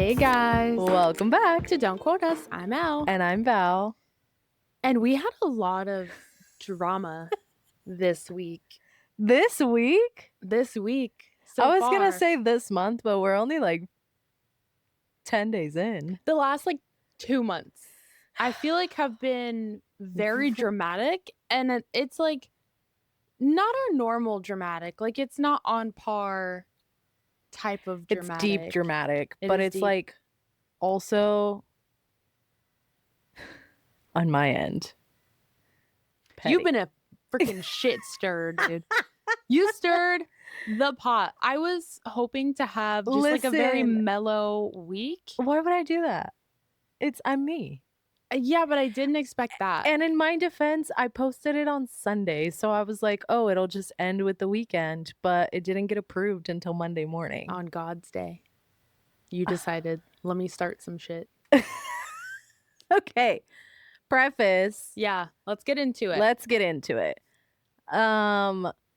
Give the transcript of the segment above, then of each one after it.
Hey guys, Welcome back. to Don't Quote Us. I'm Al. And I'm Val. And we had a lot of drama this week. This week? This week I so was going to far. say this month, but we're only like 10 days in. The last 2 months, I feel like have been very dramatic. And it's not our normal dramatic. Like it's not on par type of dramatic. It's deep dramatic, It but is it's deep. like also on my end. Petty. You've been a freaking shit stirred, dude. You stirred the pot. I was hoping to have just a very Listen. mellow week. Why would I do that? I'm me. Yeah, but I didn't expect that. And in my defense, I posted it on Sunday. So I was like, oh, it'll just end with the weekend. But it didn't get approved until Monday morning. On God's day, you decided, let me start some shit. Okay. Preface. Yeah, let's get into it. Let's get into it.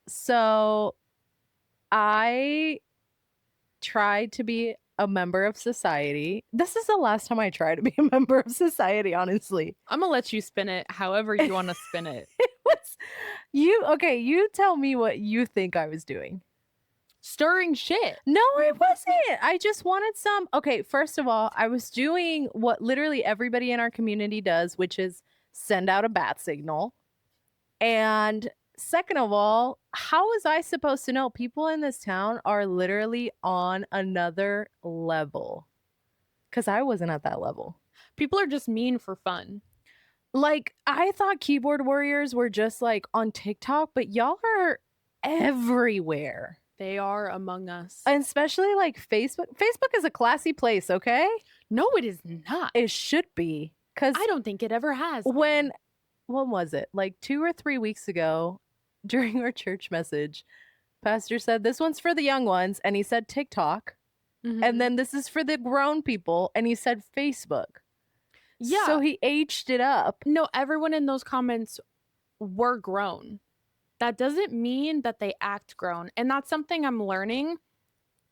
So I tried to be a member of society. This is the last time I tried to be a member of society, honestly. I'm gonna let you spin it however you want to spin it. You tell me what you think I was doing. Stirring shit. No, it wasn't. I just wanted some. Okay, first of all, I was doing what literally everybody in our community does, which is send out a bat signal. And second of all, how was I supposed to know? People in this town are literally on another level. Because I wasn't at that level. People are just mean for fun. Like, I thought keyboard warriors were just on TikTok, but y'all are everywhere. They are among us. And especially Facebook. Facebook is a classy place, okay? No, it is not. It should be. Because I don't think it ever has. when was it? 2 or 3 weeks ago, during our church message, Pastor said, this one's for the young ones. And he said TikTok. Mm-hmm. And then this is for the grown people. And he said Facebook. Yeah. So he aged it up. No, everyone in those comments were grown. That doesn't mean that they act grown. And that's something I'm learning,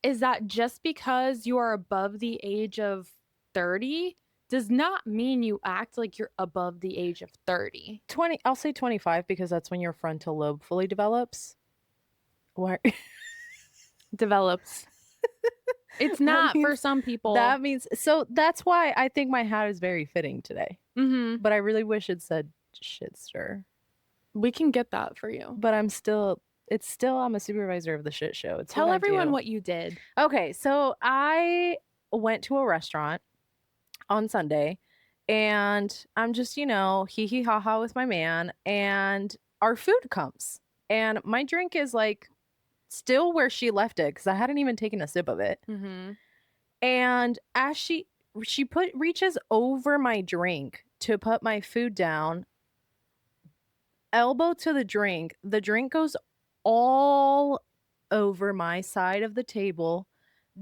is that just because you are above the age of 30 does not mean you act like you're above the age of 30. I'll say 25 because that's when your frontal lobe fully develops. What? Develops. It's not for some people. That means, so that's why I think my hat is very fitting today. Mm-hmm. But I really wish it said shit stir. We can get that for you. But I'm a supervisor of the shit show. Tell everyone what you did. Okay, so I went to a restaurant on Sunday and I'm just, hee hee ha ha with my man, and our food comes and my drink is still where she left it because I hadn't even taken a sip of it. Mm-hmm. And as she reaches over my drink to put my food down, elbow to the drink goes all over my side of the table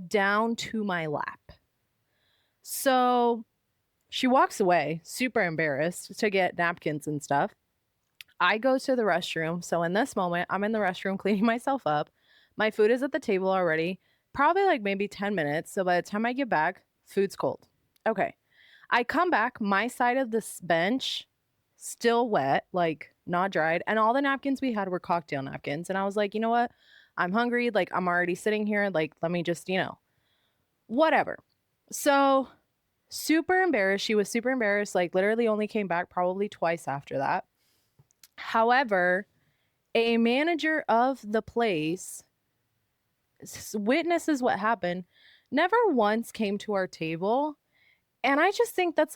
down to my lap. So she walks away, super embarrassed, to get napkins and stuff. I go to the restroom. So in this moment, I'm in the restroom cleaning myself up. My food is at the table already, probably maybe 10 minutes. So by the time I get back, food's cold. Okay. I come back, my side of this bench still wet, not dried. And all the napkins we had were cocktail napkins. And I was like, you know what? I'm hungry. I'm already sitting here. Let me just, whatever. So super embarrassed. She was super embarrassed. Literally only came back probably twice after that. However, a manager of the place witnesses what happened, never once came to our table. And I just think that's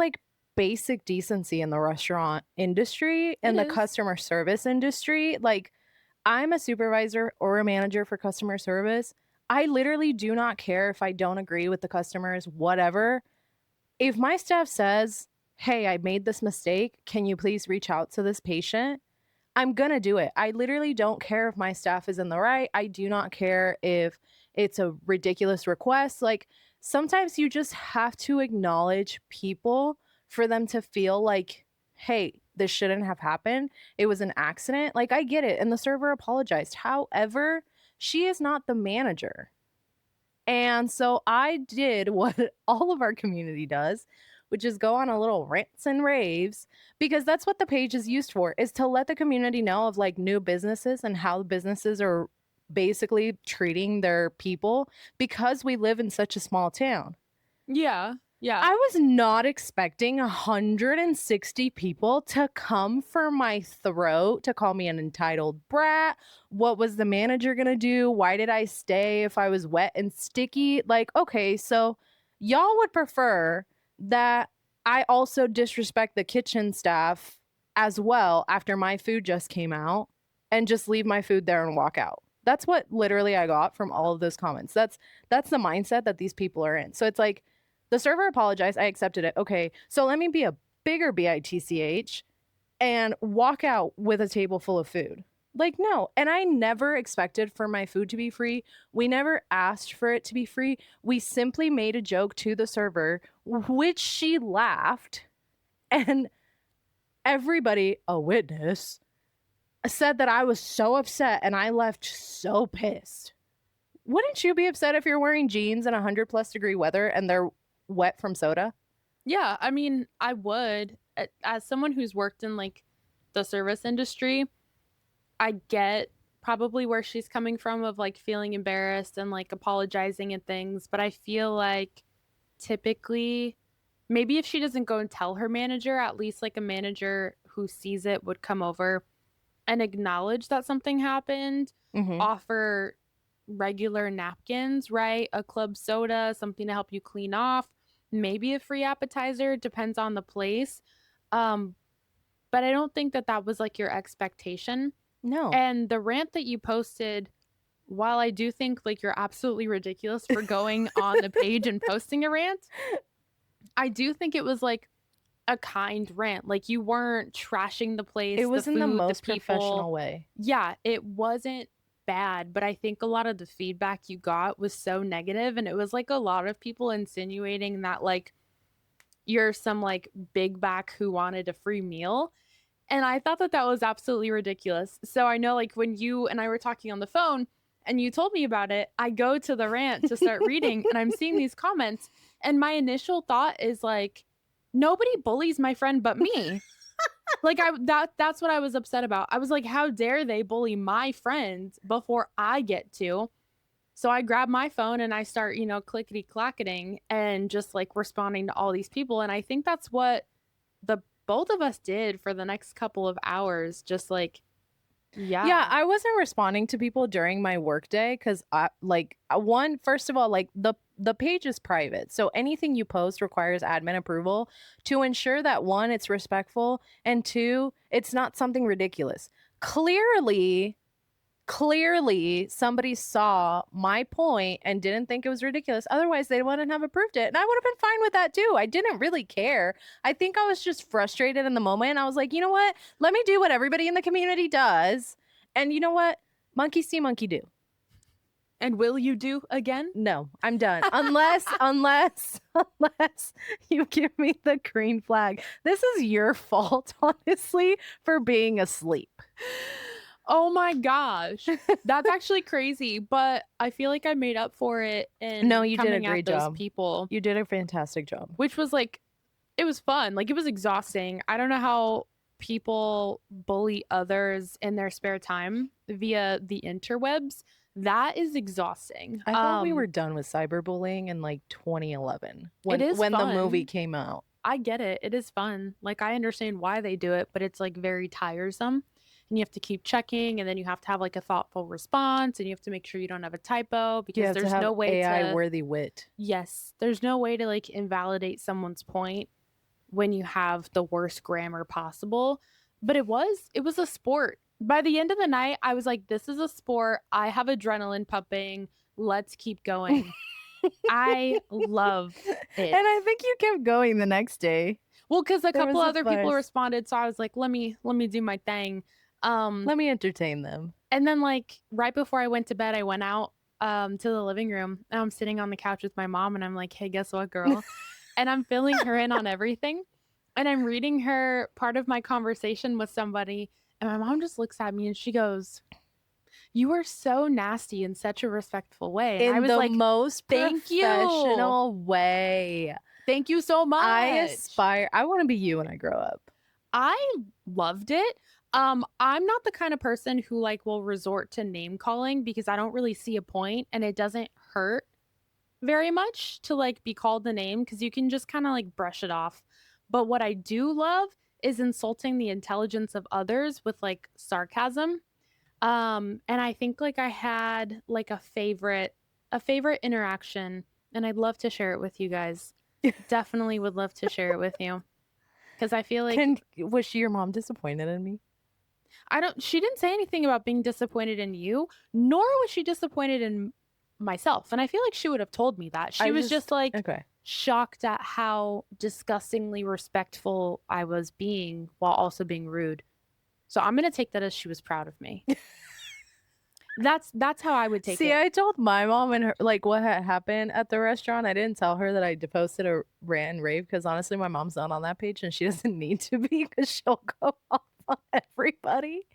basic decency in the restaurant industry and the customer service industry. I'm a supervisor or a manager for customer service. I literally do not care if I don't agree with the customers, whatever. If my staff says, hey, I made this mistake, can you please reach out to this patient? I'm going to do it. I literally don't care if my staff is in the right. I do not care if it's a ridiculous request. Sometimes you just have to acknowledge people for them to feel hey, this shouldn't have happened. It was an accident. I get it. And the server apologized. However, she is not the manager. And so I did what all of our community does, which is go on a little rants and raves, because that's what the page is used for, is to let the community know of like new businesses and how businesses are basically treating their people because we live in such a small town. Yeah. Yeah. I was not expecting 160 people to come for my throat to call me an entitled brat. What was the manager going to do? Why did I stay if I was wet and sticky? Like, okay, so y'all would prefer that I also disrespect the kitchen staff as well after my food just came out and just leave my food there and walk out. That's what literally I got from all of those comments. That's the mindset that these people are in. So it's like, the server apologized. I accepted it. Okay, so let me be a bigger bitch and walk out with a table full of food. Like, no. And I never expected for my food to be free. We never asked for it to be free. We simply made a joke to the server, which she laughed. And everybody, a witness, said that I was so upset and I left so pissed. Wouldn't you be upset if you're wearing jeans in 100+ degree weather and they're wet from soda? Yeah, I mean, I would. As someone who's worked in like the service industry, I get probably where she's coming from of like feeling embarrassed and like apologizing and things, but I feel like typically maybe if she doesn't go and tell her manager, at least like a manager who sees it would come over and acknowledge that something happened, Mm-hmm. offer regular napkins, right? A club soda, something to help you clean off, maybe a free appetizer, depends on the place. Um, but I don't think that that was like your expectation. No. And the rant that you posted, while I do think like you're absolutely ridiculous for going on the page and posting a rant, I do think it was like a kind rant. Like you weren't trashing the It place, the was in the food, the most people. professional way. Yeah, it wasn't bad, but I think a lot of the feedback you got was so negative, and it was like a lot of people insinuating that like you're some like big back who wanted a free meal. And I thought that that was absolutely ridiculous. So I know like when you and I were talking on the phone and you told me about it, I go to the rant to start reading and I'm seeing these comments and my initial thought is like nobody bullies my friend but me. Like that's what I was upset about. I was like, how dare they bully my friend before I get to? So I grab my phone and I start, clickety clacketing and just like responding to all these people. And I think that's what the both of us did for the next couple of hours. Just like, Yeah, yeah. I wasn't responding to people during my workday because I like one, first of all, like the page is private. So anything you post requires admin approval to ensure that one, it's respectful, and two, it's not something ridiculous. Clearly somebody saw my point and didn't think it was ridiculous. Otherwise, they wouldn't have approved it. And I would have been fine with that too. I didn't really care. I think I was just frustrated in the moment. I was like, you know what? Let me do what everybody in the community does. And you know what? Monkey see, monkey do. And will you do again? No, I'm done. Unless you give me the green flag. This is your fault, honestly, for being asleep. Oh my gosh. That's actually crazy. But I feel like I made up for it No, in you did a coming at great those job. people, You did a fantastic job. which was like, it was fun. Like, it was exhausting. I don't know how people bully others in their spare time via the interwebs. That is exhausting. I thought we were done with cyberbullying in like 2011 It is when the movie fun. came out. I get it. It is fun. Like I understand why they do it, but it's like very tiresome. And you have to keep checking and then you have to have like a thoughtful response and you have to make sure you don't have a typo You because have to there's have no way AI to worthy wit. yes, there's no way to like invalidate someone's point when you have the worst grammar possible. But it was a sport. By the end of the night, I was like, this is a sport. I have adrenaline pumping. Let's keep going. I love it. And I think you kept going the next day. Well, because a There couple was a other people fuss. responded, so I was like, let me do my thing. Let me entertain them. And then like right before I went to bed, I went out to the living room and I'm sitting on the couch with my mom and I'm like, hey, guess what, girl? And I'm filling her in on everything. And I'm reading her part of my conversation with somebody. And my mom just looks at me and she goes, You were so nasty in such a respectful way. And I In was the like, most thank you. professional way. Thank you so much. I want to be you when I grow up. I loved it. I'm not the kind of person who like will resort to name calling because I don't really see a point and it doesn't hurt very much to like be called the name because you can just kind of like brush it off. But what I do love is insulting the intelligence of others with like sarcasm. And I think like I had like a favorite interaction and I'd love to share it with you guys. Definitely would love to share it with you because I feel like Was she your mom disappointed in me? I don't she didn't say anything about being disappointed in you, nor was she disappointed in myself. And I feel like she would have told me that. She was just like okay. shocked at how disgustingly respectful I was being while also being rude. So I'm going to take that as she was proud of me. That's how I would take See, it. I told my mom and her like what had happened at the restaurant. I didn't tell her that I posted a rant and rave because honestly, my mom's not on that page and she doesn't need to be because she'll go off on everybody.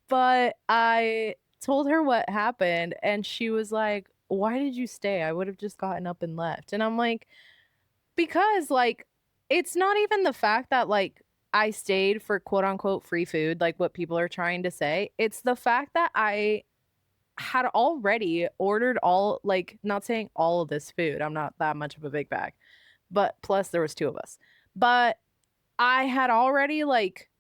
But I told her what happened and she was like, "Why did you stay? I would have just gotten up and left." And I'm like, "Because like it's not even the fact that like I stayed for quote unquote free food, like what people are trying to say. It's the fact that I had already ordered all like not saying all of this food. I'm not that much of a big bag. But plus there was two of us. But I had already like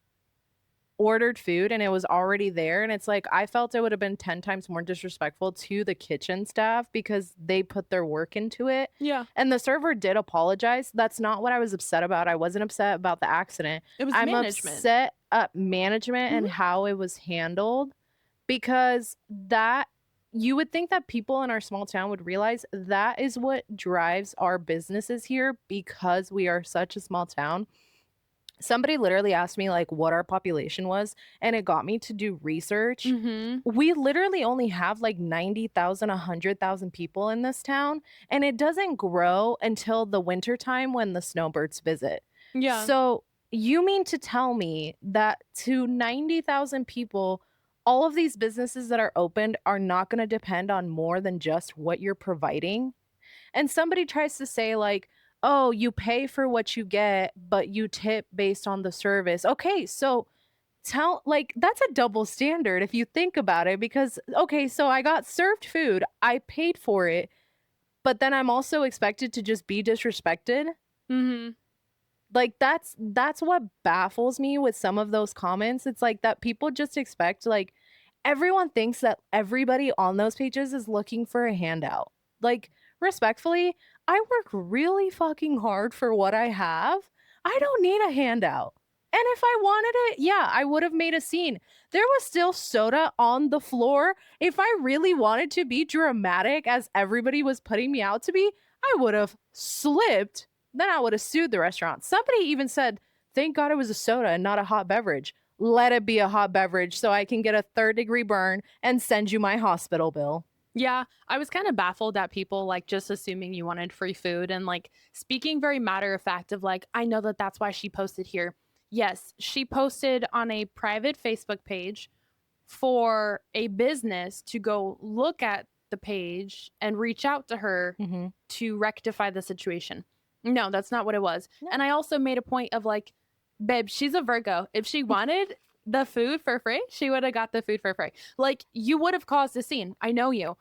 ordered food and it was already there and it's like I felt it would have been 10 times more disrespectful to the kitchen staff because they put their work into it. Yeah. And the server did apologize. That's not what I was upset about. I wasn't upset about the accident. It was I'm management. upset at management and Mhm. how it was handled because that you would think that people in our small town would realize that is what drives our businesses here because we are such a small town. Somebody literally asked me like what our population was and it got me to do research. Mhm. We literally only have like 90,000, 100,000 people in this town and it doesn't grow until the winter time when the snowbirds visit. Yeah. So, you mean to tell me that to 90,000 people all of these businesses that are opened are not going to depend on more than just what you're providing? And somebody tries to say, like, oh, you pay for what you get, but you tip based on the service. Okay, so like, that's a double standard if you think about it. Because, okay, so I got served food, I paid for it, but then I'm also expected to just be disrespected. Mhm. Like that's what baffles me with some of those comments. It's like that people just expect like everyone thinks that everybody on those pages is looking for a handout. Like respectfully, I work really fucking hard for what I have. I don't need a handout. And if I wanted it, yeah, I would have made a scene. There was still soda on the floor. If I really wanted to be dramatic as everybody was putting me out to be, I would have slipped, then I would have sued the restaurant. Somebody even said, thank God it was a soda and not a hot beverage. Let it be a hot beverage so I can get a third-degree burn and send you my hospital bill. Yeah, I was kind of baffled at people like just assuming you wanted free food and like speaking very matter of fact of like I know that that's why she posted here. Yes, she posted on a private Facebook page for a business to go look at the page and reach out to her Mm-hmm. to rectify the situation. No, that's not what it was. No. And I also made a point of like, babe, she's a Virgo. If she wanted the food for free, she would have got the food for free. Like you would have caused a scene. I know you.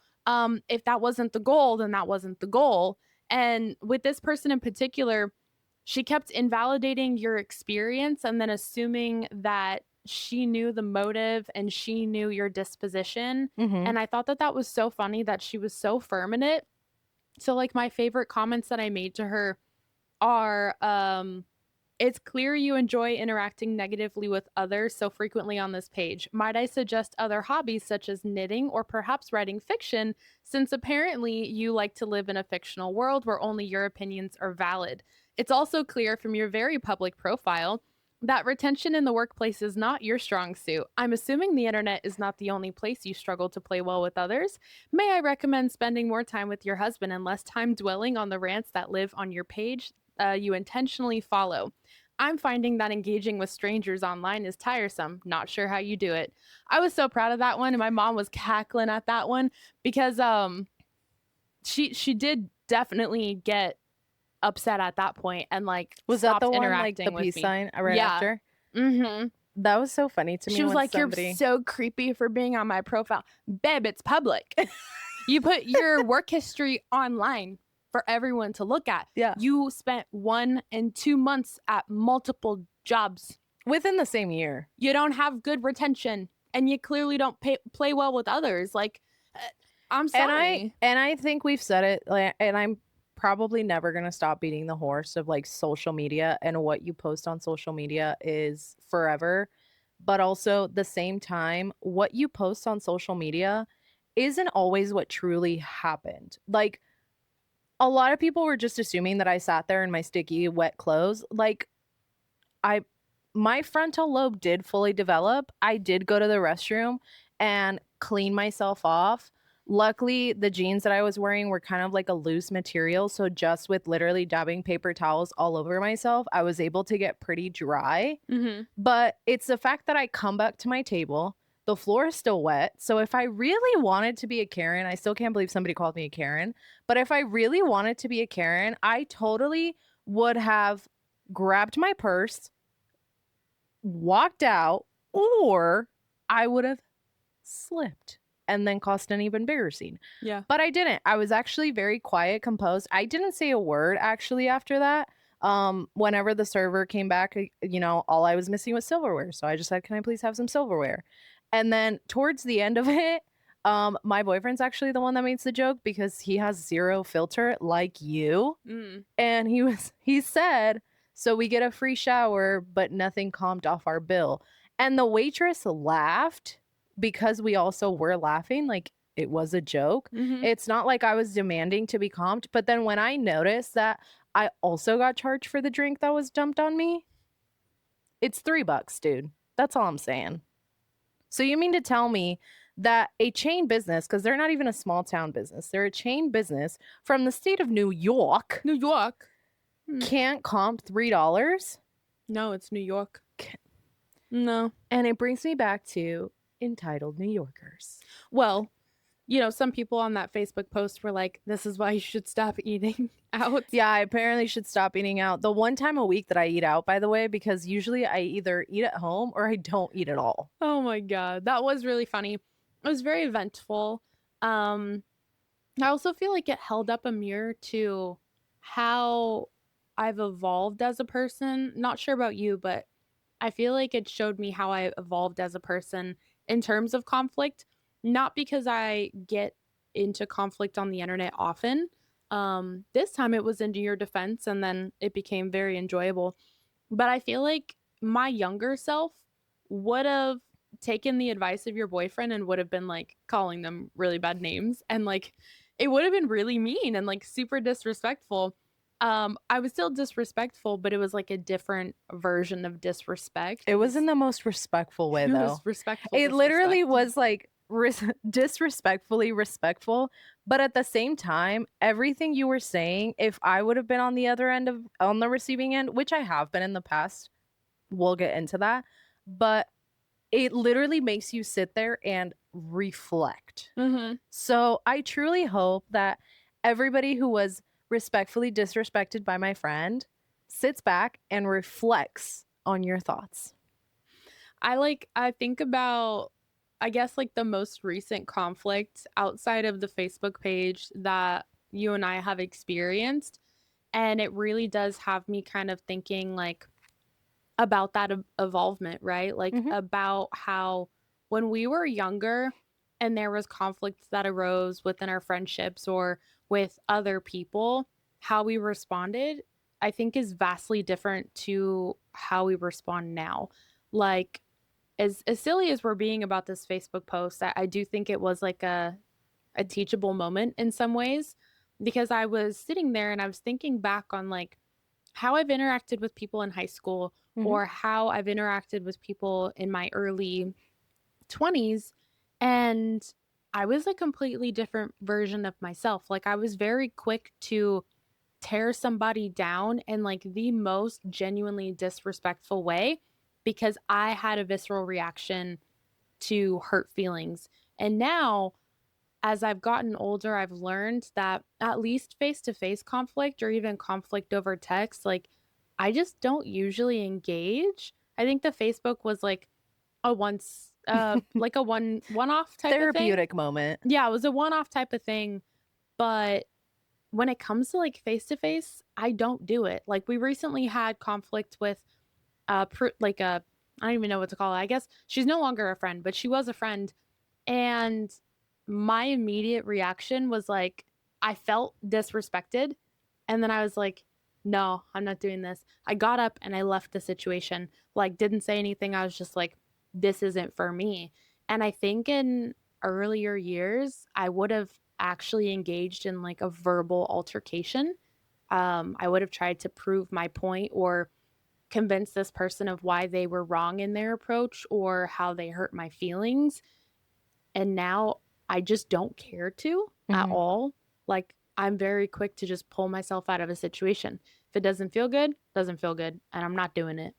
If that wasn't the goal, then that wasn't the goal. And with this person in particular, she kept invalidating your experience and then assuming that she knew the motive and she knew your disposition. Mm-hmm. And I thought that that was so funny that she was so firm in it. So like my favorite comments that I made to her are it's clear you enjoy interacting negatively with others so frequently on this page. Might I suggest other hobbies such as knitting or perhaps writing fiction, since apparently you like to live in a fictional world where only your opinions are valid? It's also clear from your very public profile that retention in the workplace is not your strong suit. I'm assuming the internet is not the only place you struggle to play well with others. May I recommend spending more time with your husband and less time dwelling on the rants that live on your page you intentionally follow? I'm finding that engaging with strangers online is tiresome. Not sure how you do it. I was so proud of that one, and my mom was cackling at that one because she did definitely get upset at that point and like Was that the stopped one, like the interacting with peace me. sign right Yeah. after? Mm-hmm. That was so funny to She me was when like, "You're somebody. so creepy for being on my profile." Babe, it's public. You put your work history online for everyone to look at. Yeah. You spent 1 and 2 months at multiple jobs. Within the same year. You don't have good retention and you clearly don't play well with others. Like, uh, I'm sorry. And I think we've said it, like, and I'm probably never going to stop beating the horse of like social media, and what you post on social media is forever. But also the same time, what you post on social media isn't always what truly happened. Like, a lot of people were just assuming that I sat there in my sticky wet clothes. Like, I my frontal lobe did fully develop. I did go to the restroom and clean myself off. Luckily, the jeans that I was wearing were kind of like a loose material, so just with literally dabbing paper towels all over myself, I was able to get pretty dry. Mm-hmm. But it's the fact that I come back to my table, the floor is still wet. So if I really wanted to be a Karen, I still can't believe somebody called me a Karen, but if I really wanted to be a Karen, I totally would have grabbed my purse, walked out, or I would have slipped and then caused an even bigger scene. Yeah. But I didn't. I was actually very quiet, composed. I didn't say a word actually after that. Whenever the server came back, all I was missing was silverware. So I just said, "Can I please have some silverware?" And then towards the end of it, my boyfriend's actually the one that makes the joke because he has zero filter like you. Mm. And he said, "So we get a free shower, but nothing comped off our bill." And the waitress laughed because we also were laughing, like it was a joke. Mm-hmm. It's not like I was demanding to be comped, but then when I noticed that I also got charged for the drink that was dumped on me, it's $3, dude. That's all I'm saying. So you mean to tell me that a chain business, because they're not even a small town business, they're a chain business from the state of New York, New York. can't comp $3? No, it's New York. No. And it brings me back to entitled New Yorkers. Well, some people on that Facebook post were like, "This is why you should stop eating out." Yeah, I apparently should stop eating out. The one time a week that I eat out, by the way, because usually I either eat at home or I don't eat at all. Oh my God. That was really funny. It was very eventful. I also feel like it held up a mirror to how I've evolved as a person. Not sure about you, but I feel like it showed me how I evolved as a person in terms of conflict, not because I get into conflict on the internet often. This time it was into your defense and then it became very enjoyable. But I feel like my younger self would have taken the advice of your boyfriend and would have been like calling them really bad names and like it would have been really mean and like super disrespectful. I was still disrespectful, but it was like a different version of disrespect. It was in the most respectful way, it though. was respectful. It literally disrespect. was like disrespectfully respectful, but at the same time, everything you were saying, if I would have been on the other end of on the receiving end, which I have been in the past, we'll get into that, but it literally makes you sit there and reflect. Mm-hmm. So I truly hope that everybody who was respectfully disrespected by my friend sits back and reflects on your thoughts. I think about, I guess, like the most recent conflict outside of the Facebook page that you and I have experienced. And it really does have me kind of thinking like about that evolvement, right? Like Mhm. about how when we were younger and there was conflicts that arose within our friendships or with other people, how we responded, I think is vastly different to how we respond now. Like as silly as we're being about this Facebook post, I do think it was like a teachable moment in some ways because I was sitting there and I was thinking back on like how I've interacted with people in high school Mhm. or how I've interacted with people in my early 20s. And I was a completely different version of myself. Like I was very quick to tear somebody down in like the most genuinely disrespectful way because I had a visceral reaction to hurt feelings. And now, as I've gotten older, I've learned that at least face to face conflict or even conflict over text, like I just don't usually engage. I think the Facebook was like a one off type of thing. Therapeutic moment. Yeah, it was a one off type of thing. But when it comes to like face to face, I don't do it. Like we recently had conflict with like a I don't even know what to call it. I guess she's no longer a friend, but she was a friend. And my immediate reaction was like, I felt disrespected. And then I was like, no, I'm not doing this. I got up and I left the situation. Like, didn't say anything. I was just like, this isn't for me. And I think in earlier years, I would have actually engaged in like a verbal altercation. I would have tried to prove my point or convince this person of why they were wrong in their approach or how they hurt my feelings. And now I just don't care to at Mhm. all. Like I'm very quick to just pull myself out of a situation. If it doesn't feel good, doesn't feel good, and I'm not doing it.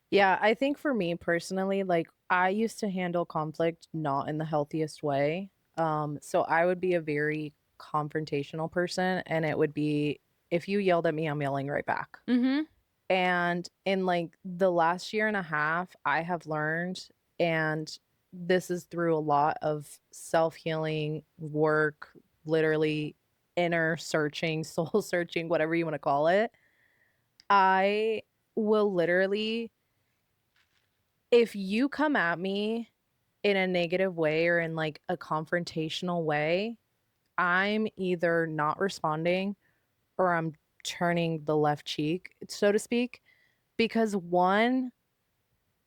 Yeah, I think for me personally, like I used to handle conflict not in the healthiest way. So I would be a very confrontational person, and it would be if you yelled at me, I'm yelling right back. Mhm. And in like the last year and a half, I have learned, and this is through a lot of self healing work, literally inner searching, soul searching, whatever you want to call it. I will literally, if you come at me in a negative way or in like a confrontational way, I'm either not responding or I'm turning the left cheek, so to speak, because one,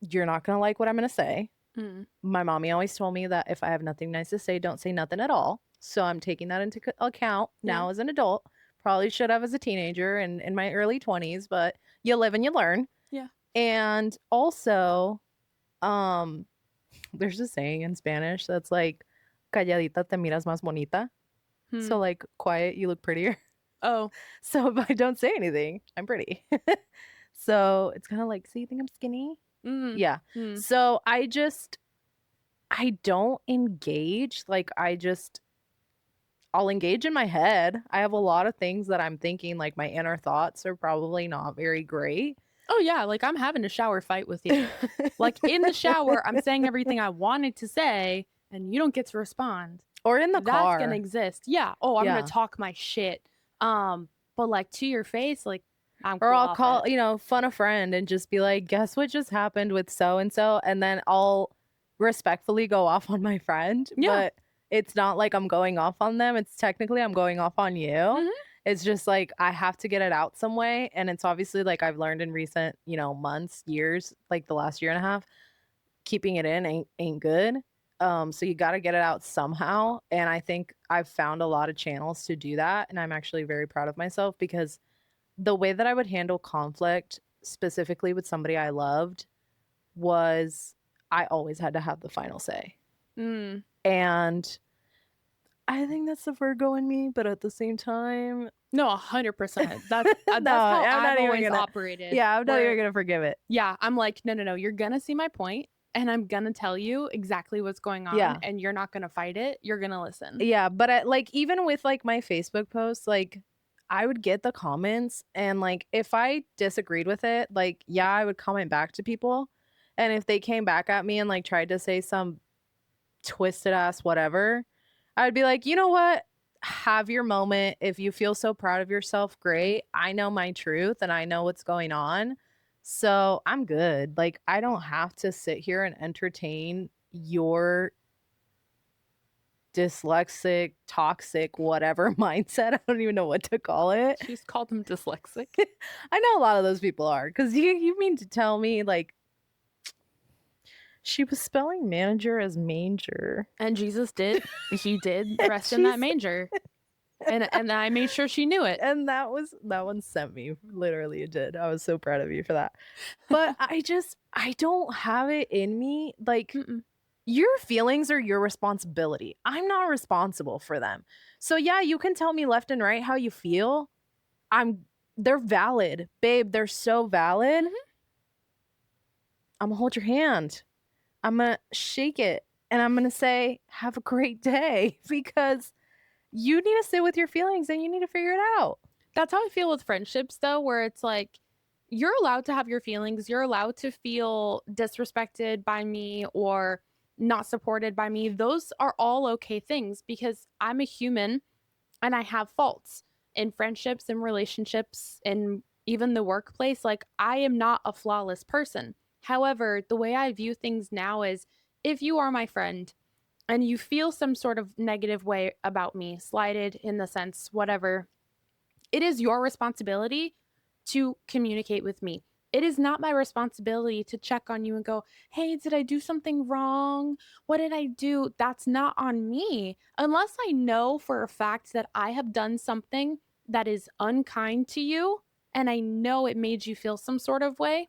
you're not going to like what I'm going to say. Mm. My mommy always told me that if I have nothing nice to say, don't say nothing at all. So I'm taking that into account Yeah. now as an adult. Probably should have as a teenager and in my early 20s, but you live and you learn. Yeah. And also, um, there's a saying in Spanish that's like, calladita te miras más bonita. Hmm. So, like, quiet, you look prettier. Oh. So, if I don't say anything, I'm pretty. So, it's kind of like, so you think I'm skinny? Mm. Yeah. Mm. So, I don't engage. Like, I'll engage in my head. I have a lot of things that I'm thinking, like, my inner thoughts are probably not very great. Oh yeah, like I'm having a shower fight with you. Like in the shower, I'm saying everything I wanted to say and you don't get to respond. Or in the That's gonna car. exist. Yeah. Oh, I'm gonna Yeah. talk my shit. But like to your face, like I'm Or cool I'll off call, it. fun a friend and just be like, guess what just happened with so and so? And then I'll respectfully go off on my friend, Yeah. but it's not like I'm going off on them. It's technically I'm going off on you. Hmm. It's just like I have to get it out some way. And it's obviously like I've learned in recent, months, years, like the last year and a half, keeping it in ain't good. So you got to get it out somehow. And I think I've found a lot of channels to do that. And I'm actually very proud of myself because the way that I would handle conflict, specifically with somebody I loved, was I always had to have the final say. Mm. And I think that's the Virgo in me, but at the same time, No, 100%. That's no, that's how I'm I've not even always gonna. operated. Yeah, I'm not even Where gonna forgive it. yeah, I'm like, no, no, no, you're gonna see my point, and I'm gonna tell you exactly what's going on, Yeah, and you're not gonna fight it. You're gonna listen. yeah, but like even with like my Facebook posts, like I would get the comments, and like if I disagreed with it, like yeah, I would comment back to people, and if they came back at me and like tried to say some twisted ass whatever, I'd be like, you know what? Have your moment. If you feel so proud of yourself, great. I know my truth and I know what's going on. So I'm good. Like, I don't have to sit here and entertain your dyslexic, toxic, whatever mindset. I don't even know what to call it. She's called him dyslexic. I know a lot of those people are. Because you mean to tell me, like, she was spelling manager as manger. And Jesus did. He did rest in that She's manger. And I made sure she knew it. and that one sent me. Literally, it did. I was so proud of you for that. But I don't have it in me. Like, Mm-mm. your feelings are your responsibility. I'm not responsible for them. So yeah, you can tell me left and right how you feel, they're valid, babe. They're so valid. Mhm. I'm gonna hold your hand. I'm gonna shake it and I'm gonna say, have a great day because you need to sit with your feelings and you need to figure it out. That's how I feel with friendships, though, where it's like, you're allowed to have your feelings. You're allowed to feel disrespected by me or not supported by me. Those are all okay things because I'm a human and I have faults in friendships and relationships and even the workplace. Like, I am not a flawless person. However, the way I view things now is if you are my friend and you feel some sort of negative way about me, slighted in the sense, whatever, it is your responsibility to communicate with me. It is not my responsibility to check on you and go, hey, did I do something wrong? What did I do? That's not on me. Unless I know for a fact that I have done something that is unkind to you and I know it made you feel some sort of way,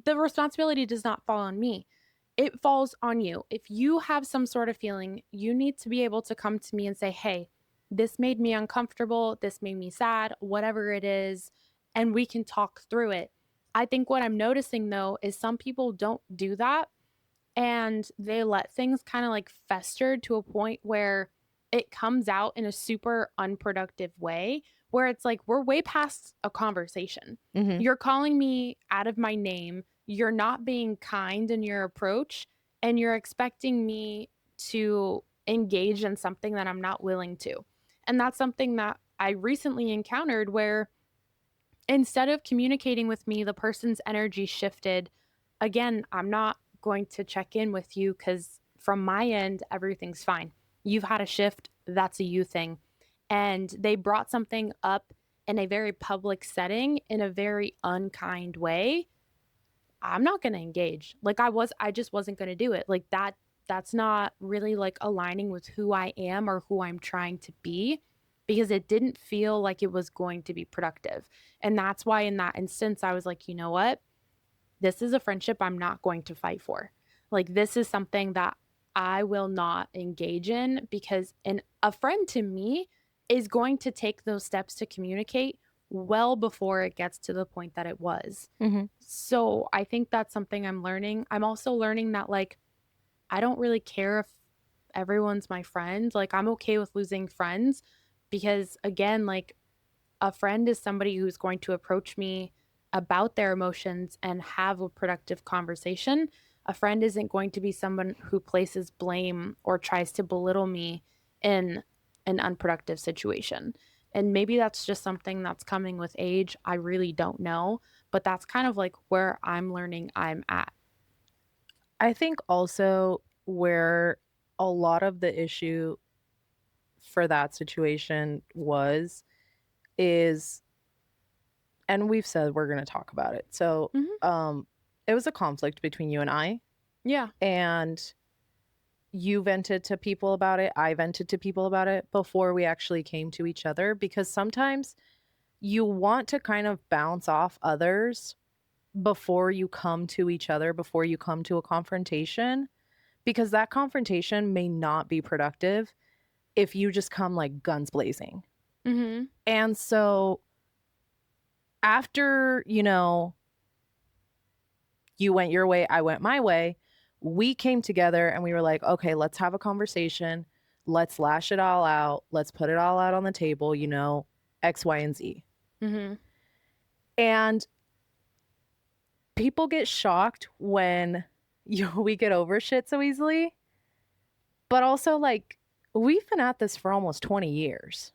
the responsibility does not fall on me. It falls on you. If you have some sort of feeling, you need to be able to come to me and say, hey, this made me uncomfortable. This made me sad, whatever it is. And we can talk through it. I think what I'm noticing though is some people don't do that and they let things kind of like fester to a point where it comes out in a super unproductive way where it's like we're way past a conversation. Mm-hmm. You're calling me out of my name, you're not being kind in your approach, and you're expecting me to engage in something that I'm not willing to. And that's something that I recently encountered where instead of communicating with me, the person's energy shifted. Again, I'm not going to check in with you because from my end, everything's fine. You've had a shift. That's a you thing. And they brought something up in a very public setting in a very unkind way. I'm not going to engage. Like I just wasn't going to do it. Like that's not really like aligning with who I am or who I'm trying to be because it didn't feel like it was going to be productive. And that's why in that instance I was like, "You know what? This is a friendship I'm not going to fight for. Like this is something that I will not engage in because a friend to me is going to take those steps to communicate well before it gets to the point that it was." Mm-hmm. So I think that's something I'm learning. I'm also learning that, like, I don't really care if everyone's my friend. Like, I'm okay with losing friends because, again, like, a friend is somebody who's going to approach me about their emotions and have a productive conversation. A friend isn't going to be someone who places blame or tries to belittle me in an unproductive situation. And maybe that's just something that's coming with age. I really don't know. But that's kind of like where I'm learning I'm at. I think also where a lot of the issue for that situation was is, and we've said we're going to talk about it. So, Hmm. it was a conflict between you and I, Yeah. and you vented to people about it. I vented to people about it before we actually came to each other because sometimes you want to kind of bounce off others before you come to each other, before you come to a confrontation, because that confrontation may not be productive if you just come like guns blazing. Hmm. And so after, you went your way, I went my way, we came together and we were like, okay, let's have a conversation. Let's lash it all out. Let's put it all out on the table, X, Y, and Z. Hmm. And people get shocked when we get over shit so easily. But also, like, we've been at this for almost 20 years.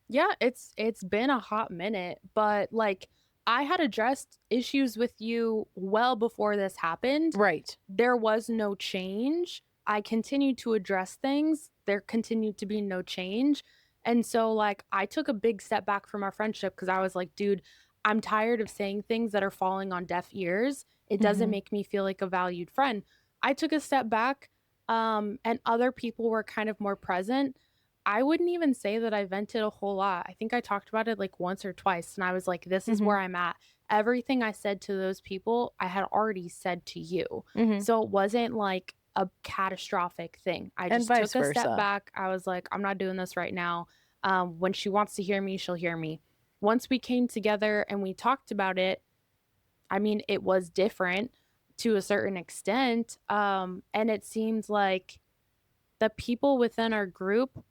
Yeah, it's been a hot minute, but like I had addressed issues with you well before this happened. Right. There was no change. I continued to address things. There continued to be no change. And so like I took a big step back from our friendship because I was like, dude, I'm tired of saying things that are falling on deaf ears. It doesn't Mm-hmm. make me feel like a valued friend. I took a step back and other people were kind of more present. I wouldn't even say that I vented a whole lot. I think I talked about it like once or twice, and I was like, this is Mm-hmm. where I'm at. Everything I said to those people, I had already said to you. Mm-hmm. So it wasn't like a catastrophic thing. I And just vice took a step versa. back. I was like, I'm not doing this right now. When she wants to hear me, she'll hear me. once we came together and we talked about it, I mean, it was different to a certain extent. And it seems like the people within our group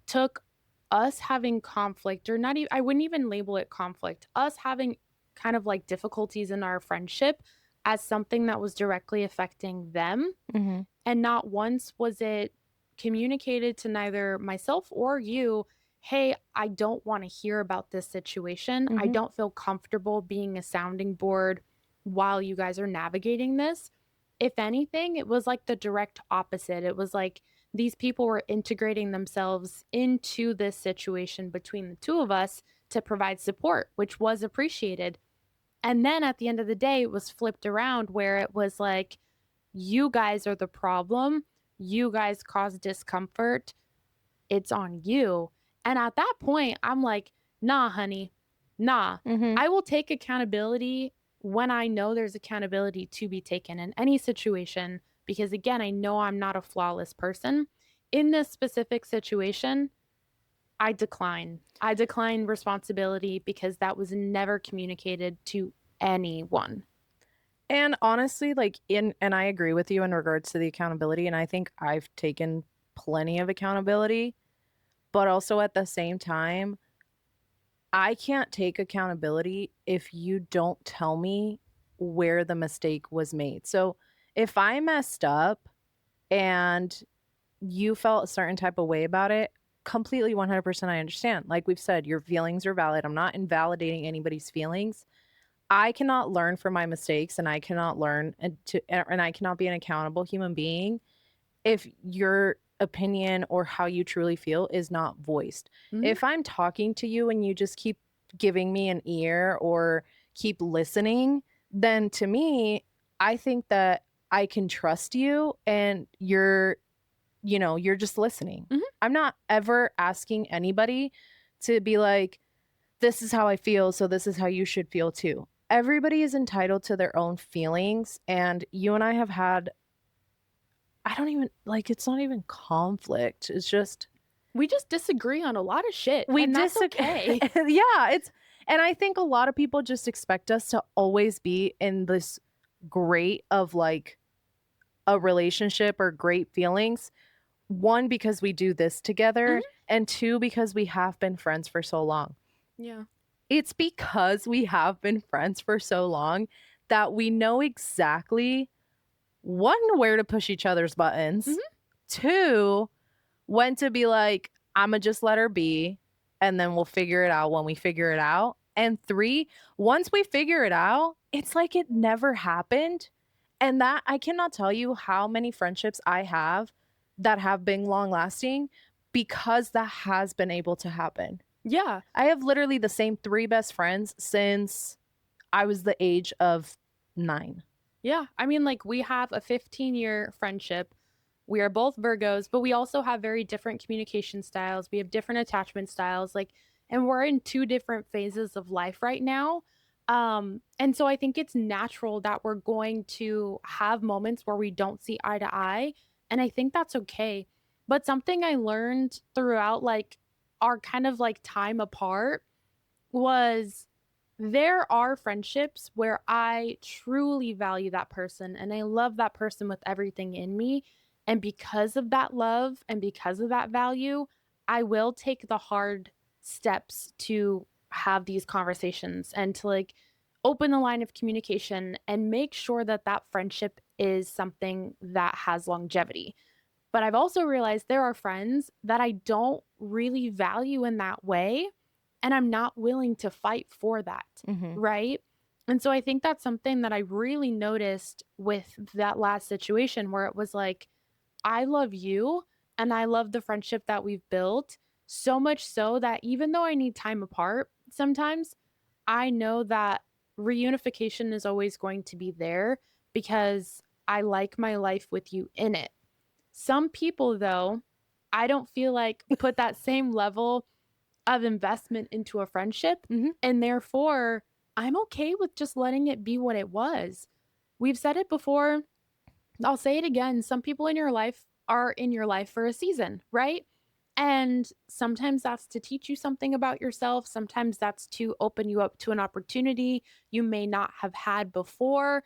took us having conflict, or not even, I wouldn't even label it conflict, us having kind of like difficulties in our friendship as something that was directly affecting them. Mm-hmm. And not once was it communicated to neither myself or you, hey, I don't want to hear about this situation. I Mm-hmm. don't feel comfortable being a sounding board while you guys are navigating this. If anything, it was like the direct opposite. It was like these people were integrating themselves into this situation between the two of us to provide support, which was appreciated. And then at the end of the day, it was flipped around where it was like, you guys are the problem. You guys cause discomfort. It's on you. And at that point, I'm like, nah, honey, nah. Mm-hmm. I will take accountability when I know there's accountability to be taken in any situation. Because again, I know I'm not a flawless person. In this specific situation, I decline. I decline responsibility because that was never communicated to anyone. And honestly, like and I agree with you in regards to the accountability, and I think I've taken plenty of accountability, but also at the same time, I can't take accountability if you don't tell me where the mistake was made. So, if I messed up and you felt a certain type of way about it, completely 100% I understand. Like we've said, your feelings are valid. I'm not invalidating anybody's feelings. I cannot learn from my mistakes, and I cannot learn and I cannot be an accountable human being if your opinion or how you truly feel is not voiced. Mhm. If I'm talking to you and you just keep giving me an ear or keep listening, then to me, I think that I can trust you and you're just listening. Mhm. I'm not ever asking anybody to be like, this is how I feel, so this is how you should feel too. Everybody is entitled to their own feelings. And you and I have had, I don't even like, it's not even conflict. It's just, We just disagree on a lot of shit, we and that's disagree. okay. Yeah. And I think a lot of people just expect us to always be in this great of like a relationship or great feelings. One, because we do this together, Mhm. and two, because we have been friends for so long. Yeah. It's because we have been friends for so long that we know exactly one, where to push each other's buttons, Mhm. two, when to be like, I'm gonna just let her be, and then we'll figure it out when we figure it out. And three, once we figure it out, it's like it never happened. And that I cannot tell you how many friendships I have that have been long lasting because that has been able to happen. Yeah. I have literally the same three best friends since I was the age of 9. Yeah. I mean, like, we have a 15-year friendship. We are both Virgos, but we also have very different communication styles. We have different attachment styles. Like, and we're in two different phases of life right now. And so I think it's natural that we're going to have moments where we don't see eye to eye. And I think that's okay. But something I learned throughout like our kind of like time apart was there are friendships where I truly value that person and I love that person with everything in me. And because of that love and because of that value, I will take the hard steps to have these conversations and to like open the line of communication and make sure that that friendship is something that has longevity. But I've also realized there are friends that I don't really value in that way, and I'm not willing to fight for that, Mhm. right? And so I think that's something that I really noticed with that last situation where it was like, I love you and I love the friendship that we've built so much so that even though I need time apart sometimes, I know that reunification is always going to be there because I like my life with you in it. Some people, though, I don't feel like put that same level of investment into a friendship. Mhm. And therefore, I'm okay with just letting it be what it was. We've said it before. I'll say it again. Some people in your life are in your life for a season, right? And sometimes that's to teach you something about yourself. Sometimes that's to open you up to an opportunity you may not have had before.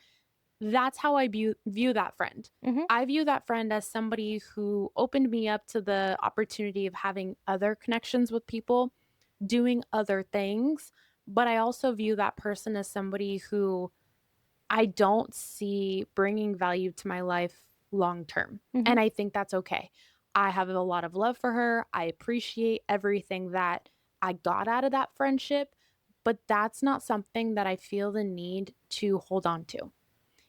That's how I view that friend. Mhm. I view that friend as somebody who opened me up to the opportunity of having other connections with people, doing other things. But I also view that person as somebody who I don't see bringing value to my life long term. Mhm. And I think that's okay. I have a lot of love for her. I appreciate everything that I got out of that friendship, but that's not something that I feel the need to hold on to.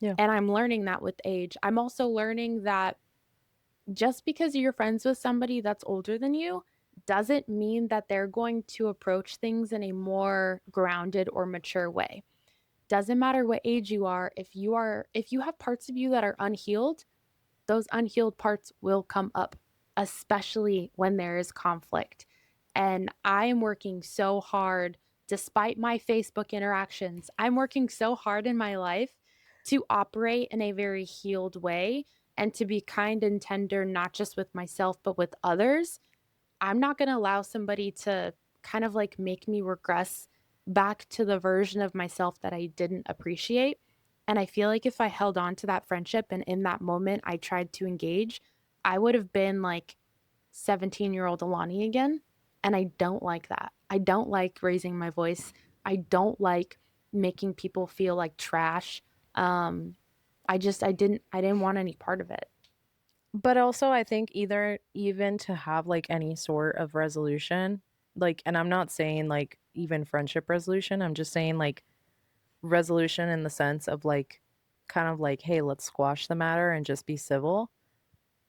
Yeah. And I'm learning that with age. I'm also learning that just because you're friends with somebody that's older than you doesn't mean that they're going to approach things in a more grounded or mature way. Doesn't matter what age you are, if you have parts of you that are unhealed, those unhealed parts will come up, especially when there is conflict. And I am working so hard despite my Facebook interactions. I'm working so hard in my life to operate in a very healed way and to be kind and tender not just with myself but with others. I'm not going to allow somebody to kind of like make me regress back to the version of myself that I didn't appreciate. And I feel like if I held on to that friendship and in that moment I tried to engage, I would have been like 17-year-old Alani again. And I don't like that. I don't like raising my voice. I don't like making people feel like trash. Um, I didn't want any part of it. But also, I think either even to have, like, any sort of resolution, like, and I'm not saying, like, even friendship resolution, I'm just saying, like, resolution in the sense of, like, kind of like, "Hey, let's squash the matter and just be civil."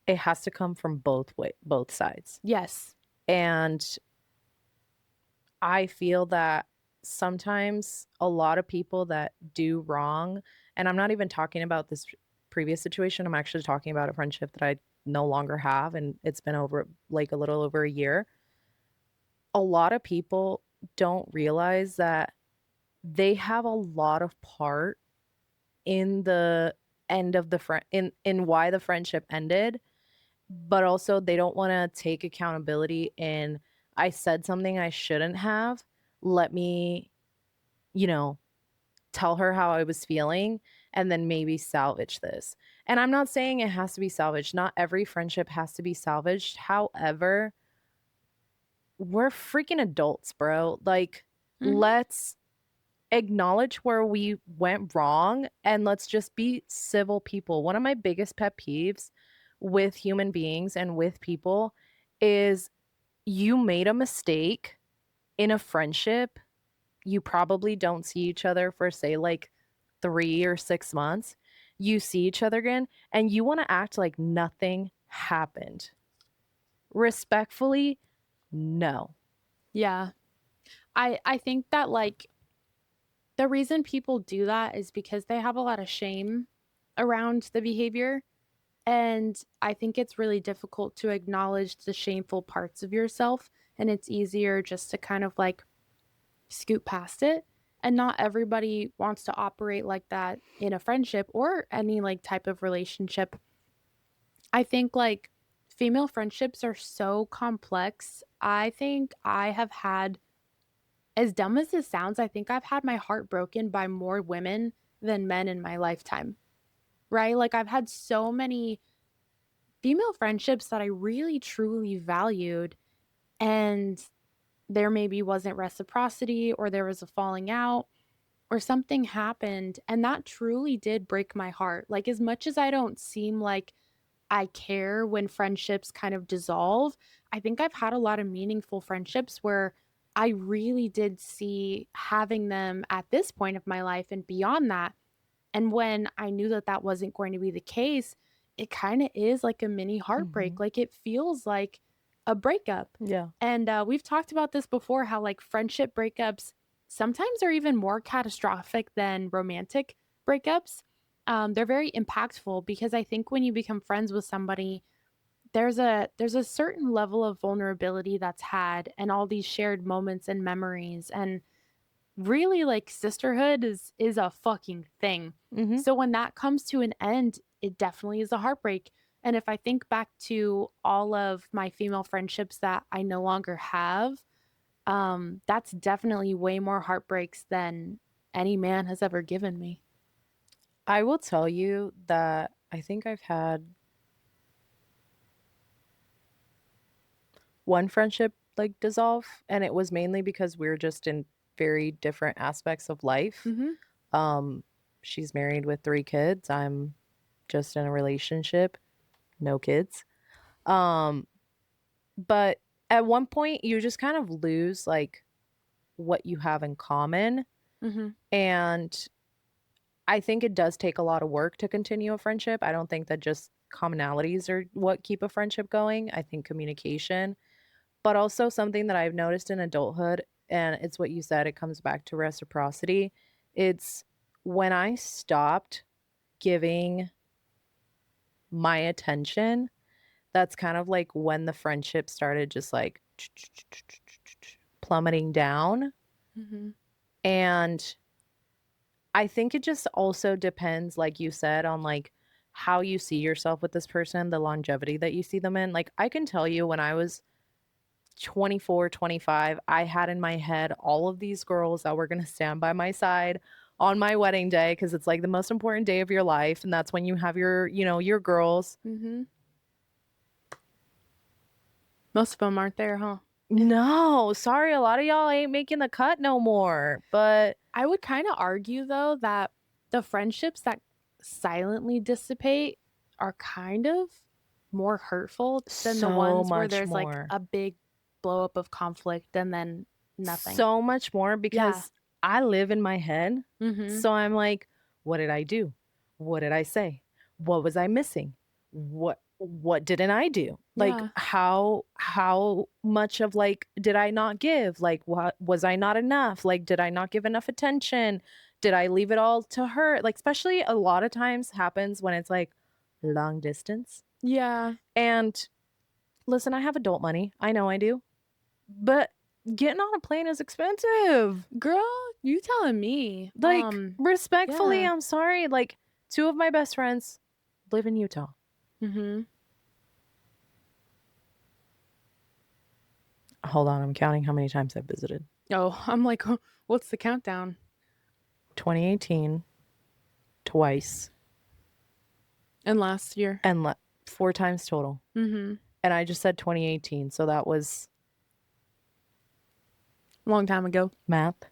It has to come from both sides. Yes. And I feel that sometimes a lot of people that do wrong, and I'm not even talking about this previous situation, I'm actually talking about a friendship that I no longer have, and it's been over like a little over a year. A lot of people don't realize that they have a lot of part in the end of the friend in why the friendship ended, but also they don't want to take accountability in I said something I shouldn't have. Let me, you know, tell her how I was feeling and then maybe salvage this. And I'm not saying it has to be salvaged. Not every friendship has to be salvaged. However, we're freaking adults, bro. Like, Mhm. let's acknowledge where we went wrong and let's just be civil people. One of my biggest pet peeves with human beings and with people is you made a mistake in a friendship. You probably don't see each other for, say, like 3 or 6 months. You see each other again and you want to act like nothing happened. Respectfully, no. Yeah. I think that like the reason people do that is because they have a lot of shame around the behavior. And I think it's really difficult to acknowledge the shameful parts of yourself. And it's easier just to kind of like scoot past it. And not everybody wants to operate like that in a friendship or any like type of relationship. I think like female friendships are so complex. I think I have had, as dumb as this sounds, I think I've had my heart broken by more women than men in my lifetime, right? Like I've had so many female friendships that I really truly valued, and there maybe wasn't reciprocity or there was a falling out or something happened. And that truly did break my heart. Like, as much as I don't seem like I care when friendships kind of dissolve, I think I've had a lot of meaningful friendships where I really did see having them at this point of my life and beyond that. And when I knew that that wasn't going to be the case, it kind of is like a mini heartbreak. Mhm. Like it feels like a breakup. Yeah. And we've talked about this before how like friendship breakups sometimes are even more catastrophic than romantic breakups. They're very impactful because I think when you become friends with somebody, there's a certain level of vulnerability that's had and all these shared moments and memories, and really like sisterhood is a fucking thing. Mhm. So when that comes to an end, it definitely is a heartbreak. And if I think back to all of my female friendships that I no longer have, that's definitely way more heartbreaks than any man has ever given me. I will tell you that I think I've had one friendship like dissolve, and it was mainly because we're just in very different aspects of life. Mhm. Um, she's married with 3 kids. I'm just in a relationship, no kids. Um, but at one point you just kind of lose like what you have in common. Mhm. And I think it does take a lot of work to continue a friendship. I don't think that just commonalities are what keep a friendship going. I think communication, but also something that I've noticed in adulthood, and it's what you said, it comes back to reciprocity. It's when I stopped giving my attention, that's kind of like when the friendship started just like plummeting down. Mhm. And I think it just also depends, like you said, on like how you see yourself with this person, the longevity that you see them in. Like I can tell you when I was 24, 25, I had in my head all of these girls that were going to stand by my side on my wedding day because it's like the most important day of your life and that's when you have your, your girls. Mhm. Most of them aren't there, huh? No, sorry, a lot of y'all ain't making the cut no more. But I would kind of argue though that the friendships that silently dissipate are kind of more hurtful than the so ones where much there's like more. a big blow up of conflict and then nothing. So much more Yeah. because I live in my head. Mhm. So I'm like, what did I do? What did I say? What was I missing? What didn't I do? Like Yeah. how much of like did I not give? Like what was I not enough? Like did I not give enough attention? Did I leave it all to her? Like especially a lot of times happens when it's like long distance. Yeah. And listen, I have adult money. I know I do. But getting on a plane is expensive. Girl, you telling me. Like, respectfully, Yeah. I'm sorry. Like, 2 of my best friends live in Utah. Mhm. Hold on, I'm counting how many times I've visited. Oh, I'm like, what's the countdown? 2018, twice, And last year. and 4 times total. Mhm. And I just said 2018, so that was Long time ago. math,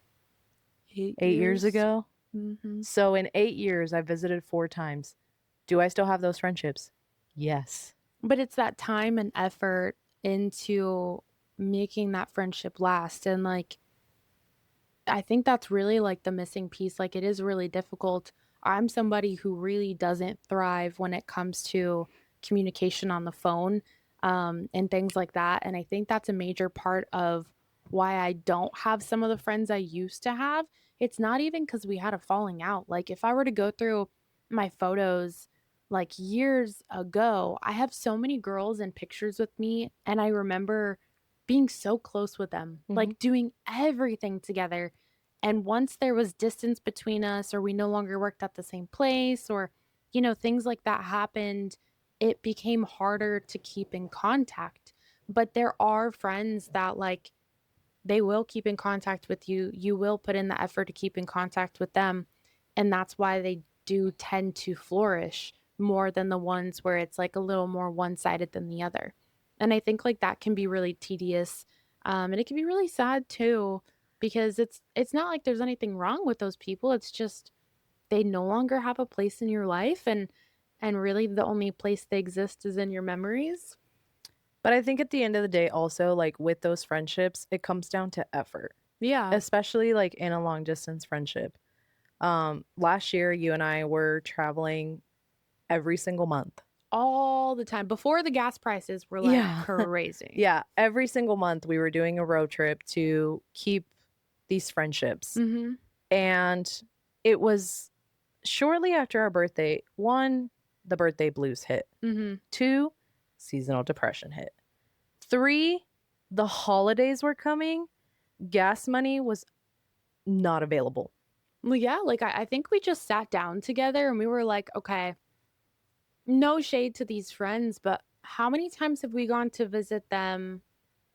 8 8 years years. ago. Mhm. So in 8 years, I visited 4 times. Do I still have those friendships? Yes. But it's that time and effort into making that friendship last. And like, I think that's really like the missing piece. Like, it is really difficult. I'm somebody who really doesn't thrive when it comes to communication on the phone, and things like that. And I think that's a major part of why I don't have some of the friends I used to have. It's not even because we had a falling out. Like, if I were to go through my photos like years ago, I have so many girls in pictures with me, and I remember being so close with them, Hmm. like doing everything together. And once there was distance between us, or we no longer worked at the same place, or, things like that happened, it became harder to keep in contact. But there are friends that, like, they will keep in contact with you. You will put in the effort to keep in contact with them. And that's why they do tend to flourish more than the ones where it's like a little more one sided than the other. And I think like that can be really tedious. And it can be really sad too, because it's not like there's anything wrong with those people. It's just they no longer have a place in your life, and really the only place they exist is in your memories. But I think at the end of the day, also, like with those friendships, it comes down to effort, Yeah. especially like in a long distance friendship. Last year, you and I were traveling every single month. All the time. Before the gas prices were like Yeah. crazy. Yeah. Every single month, we were doing a road trip to keep these friendships. Mhm. And it was shortly after our birthday. One, the birthday blues hit. Mhm. Two, seasonal depression hit. Three, the holidays were coming. Gas money was not available. Well, yeah, like I think we just sat down together and we were like, okay, no shade to these friends, but how many times have we gone to visit them?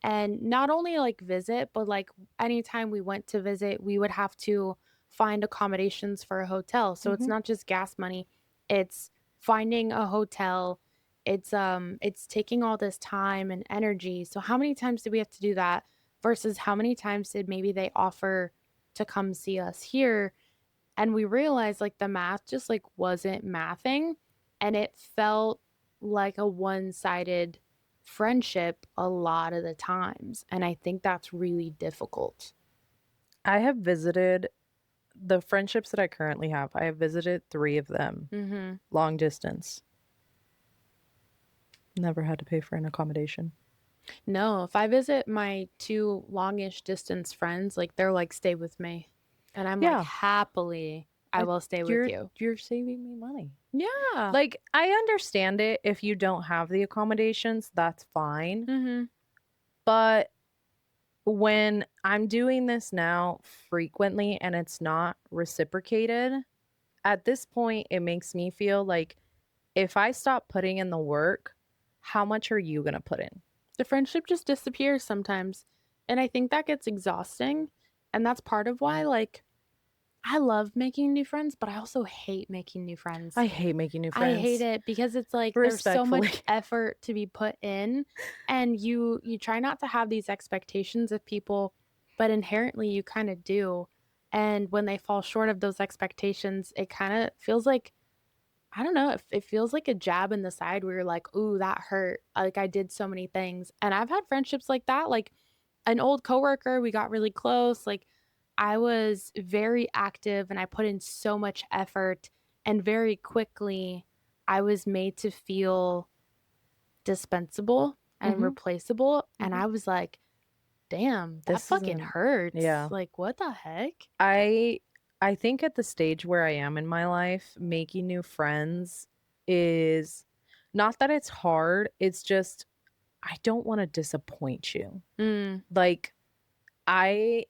And not only like visit, but like anytime we went to visit, we would have to find accommodations for a hotel. So it's Mhm. not just gas money, it's finding a hotel. It's taking all this time and energy. So how many times did we have to do that versus how many times did maybe they offer to come see us here? And we realized like the math just like wasn't mathing, and it felt like a one-sided friendship a lot of the times, and I think that's really difficult. I have visited the friendships that I currently have. I have visited 3 of them, Mhm. long distance. Never had to pay for an accommodation. No, if I visit my 2 longish distance friends, like they're like stay with me. And I'm like Yeah, happily I I will stay with you're you. you're saving me money. Yeah. Like, I understand it if you don't have the accommodations, that's fine. Mhm. But when I'm doing this now frequently and it's not reciprocated, at this point, it makes me feel like if I stop putting in the work, how much are you gonna put in? The friendship just disappears sometimes. And I think that gets exhausting, and that's part of why like I love making new friends, but I also hate making new friends. I hate making new I hate friends. it because it's like there's so Respectfully. much effort to be put in, and you try not to have these expectations of people, but inherently you kind of do. And when they fall short of those expectations, it kind of feels like I don't know, it feels like a jab in the side where you're like, "Ooh, that hurt." Like I did so many things. And I've had friendships like that. Like an old coworker, we got really close. Like I was very active and I put in so much effort, and very quickly I was made to feel dispensable and Mhm, replaceable, and mhm. I was like, "Damn, that This fucking isn't hurts." yeah. Like what the heck? I I think at the stage where I am in my life, making new friends is not that it's hard, it's just I don't wanna disappoint you. Mm, Like, I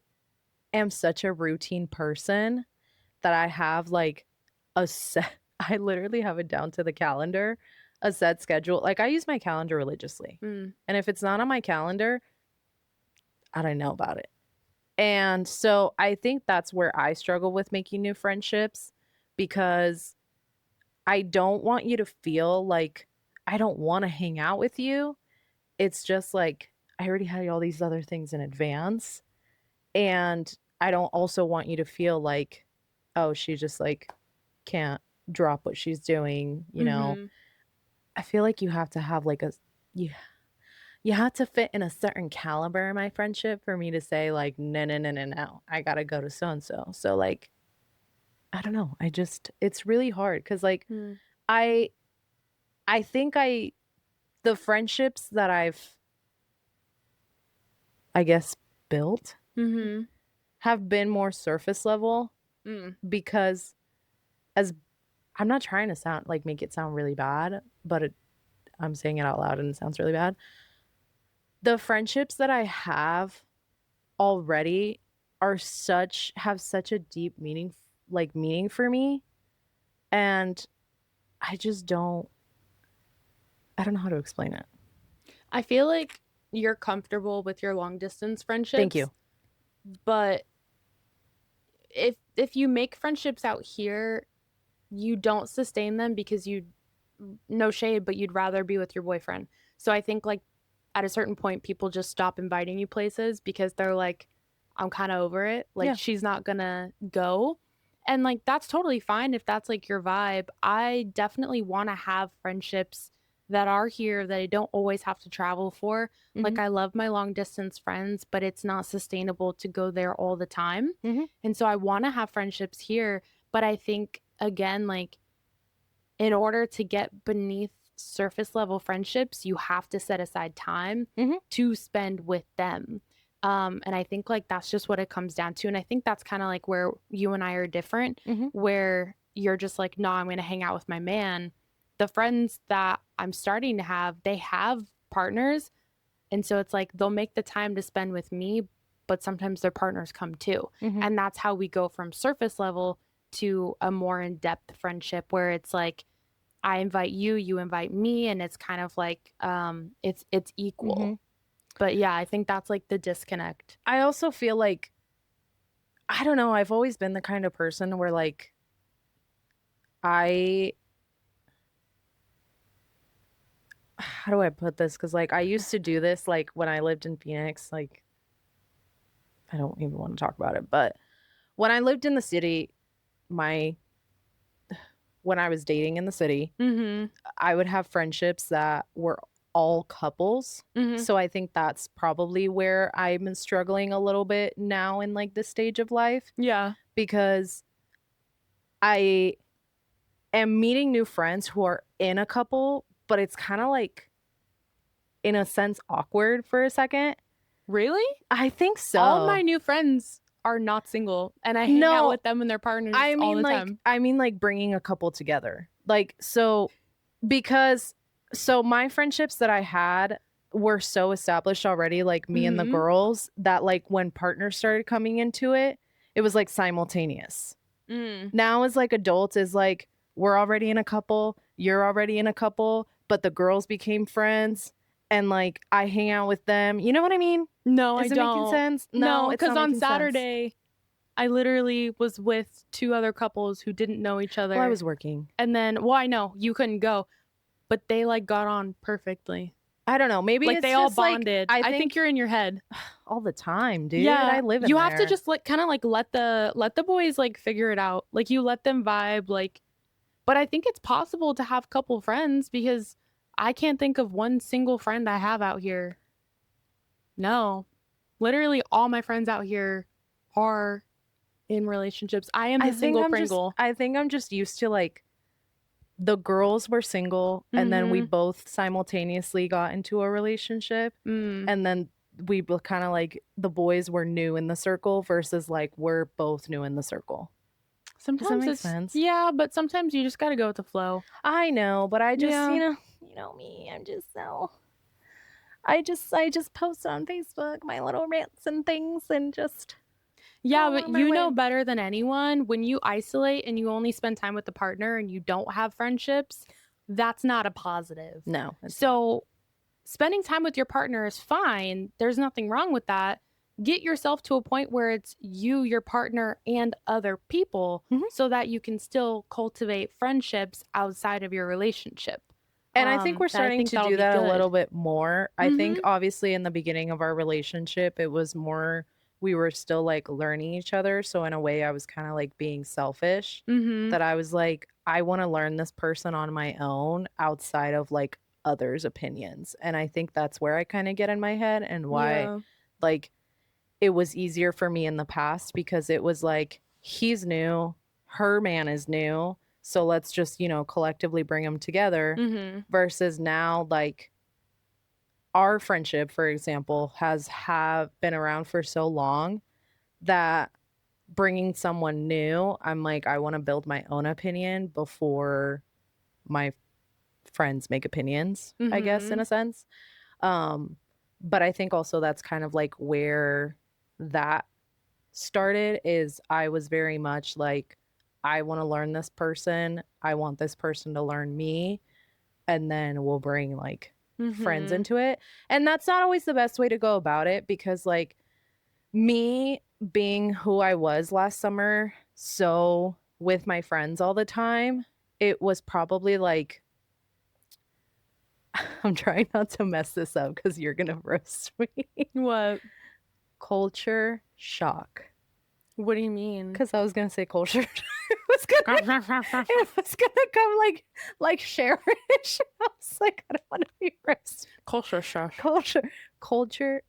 am such a routine person that I have, like, a set I literally have it down to the calendar, a set schedule. Like, I use my calendar religiously, mm. and if it's not on my calendar, I don't know about it. And so I think that's where I struggle with making new friendships because I don't want you to feel like I don't wanna hang out with you. It's just like I already had all these other things in advance, and I don't also want you to feel like, "Oh, she just, like, can't drop what she's doing," you know? Mhm. I feel like you have to have, like, you you have to fit in a certain caliber in my friendship for me to say, like, "No, no, no, no, no. I gotta go to so and so." So, like, I don't know. I just it's really hard because, like, Mm. I I think I the friendships that I guess, built Mhm. have been more surface level Mm. because as I'm not trying to sound like, make it sound really bad, but I'm saying it out loud and it sounds really bad. The friendships that I have already are such have such a deep meaning for me, and I just I don't know how to explain it. I feel like you're comfortable with your long distance Thank friendships, you. but if you make friendships out here, you don't sustain them because you no shade, but you'd rather be with your boyfriend. So I think like at a certain point people just stop inviting you places because they're like I'm kind of over it. Like Yeah. she's not going to go. And like that's totally fine if that's like your vibe. I definitely want to have friendships that are here that I don't always have to travel for. Like Mhm. I love my long distance friends, but it's not sustainable to go there all the time. Mhm. And so I want to have friendships here, but I think again like in order to get beneath surface level friendships, you have to set aside time Mhm. to spend with them. And I think like that's just what it comes down to. And I think that's kind of like where you and I are different, Mhm. where you're just like, no, I'm going to hang out with my man. The friends that I'm starting to have, they have partners. And so it's like they'll make the time to spend with me, but sometimes their partners come too. Mhm. And that's how we go from surface level to a more in depth friendship where it's like, I invite you, you invite me, and it's kind of like it's Mm-hmm. equal. But yeah, I think that's like the disconnect. I also feel like, I don't know, I've always been the kind of person where like I how do I put this? Because like I used to do this like when I lived in Phoenix. Like I don't even want to talk about it, but when I lived in the city, my when I was dating in the city, Mhm. I would have friendships that were all couples. Mhm. So I think that's probably where I'm struggling a little bit now in like this stage of life, Yeah. because I am meeting new friends who are in a couple, but it's kind of like in a sense awkward for a second. Really? I think All my so. new friends are not single, and I hang out No, with them and their partners all the time. I mean like bringing a couple together. Like so because so my friendships that I had were so established already, like me and the Mhm. girls, that like when partners started coming into it, it was like simultaneous. Mm. Now as like adults is like we're already in a couple, you're already in a couple, but the girls became friends and like I hang out with them. You know what I mean? No, I Is it making don't. sense? No, No, it's because not on making sense. Saturday, I literally was with two other couples who didn't know each Well, I other. was working. And then, well, I know you couldn't go, but they like got on perfectly. I don't know. Maybe Like they it's all just like bonded. I I think think you're in your head. all the time, dude. Yeah, I live in you have to there. just like kind of like let the boys like figure it out. Like you let them vibe like, but I think it's possible to have couple friends because I can't think of one single friend I have out here. No. Literally all my friends out here are in relationships. I am the single Pringle. I think I'm just used to like the girls were single and then we Mhm. both simultaneously got into a relationship, Mm. and then we both kind of like the boys were new in the circle versus like we're both new in the circle. Does that Sometimes make it's sense? yeah, but sometimes you just got to go with the flow. I know, but I just, Yeah. you know me, I'm just so I just post on Facebook my little rants and things and just Yeah, go but on my you know way. better than anyone when you isolate and you only spend time with the partner and you don't have friendships, that's not a positive. No, it's not. So, spending time with your partner is fine. There's nothing wrong with that. Get yourself to a point where it's you, your partner, and other people Mhm. so that you can still cultivate friendships outside of your relationship. And I think we're And I starting think to that'll do be that a good. little bit more. I think Mhm. obviously in the beginning of our relationship, it was more we were still like learning each other. So in a way, I was kind of like being selfish, Mhm. that I was like, I want to learn this person on my own outside of like others' opinions. And I think that's where I kind of get in my head and why Yeah. like it was easier for me in the past, because it was like he's new, her man is new, so let's just, collectively bring them together, Mhm. versus now like our friendship for example has have been around for so long that bringing someone new, I'm like I want to build my own opinion before my friends make opinions, I guess, in Mhm. a sense. um but I think also that's kind of like where that started, is I was very much like, I want to learn this person. I want this person to learn me. And then we'll bring like friends Mhm. into it. And that's not always the best way to go about it, because like me being who I was last summer, so with my friends all the time, it was probably like, I'm trying not to mess this up because you're going to roast me. What? Culture shock. What do you mean? Because I was going to say culture. It was gonna come like Cherish. I was like, I don't want to be roasted. Culture shock. Culture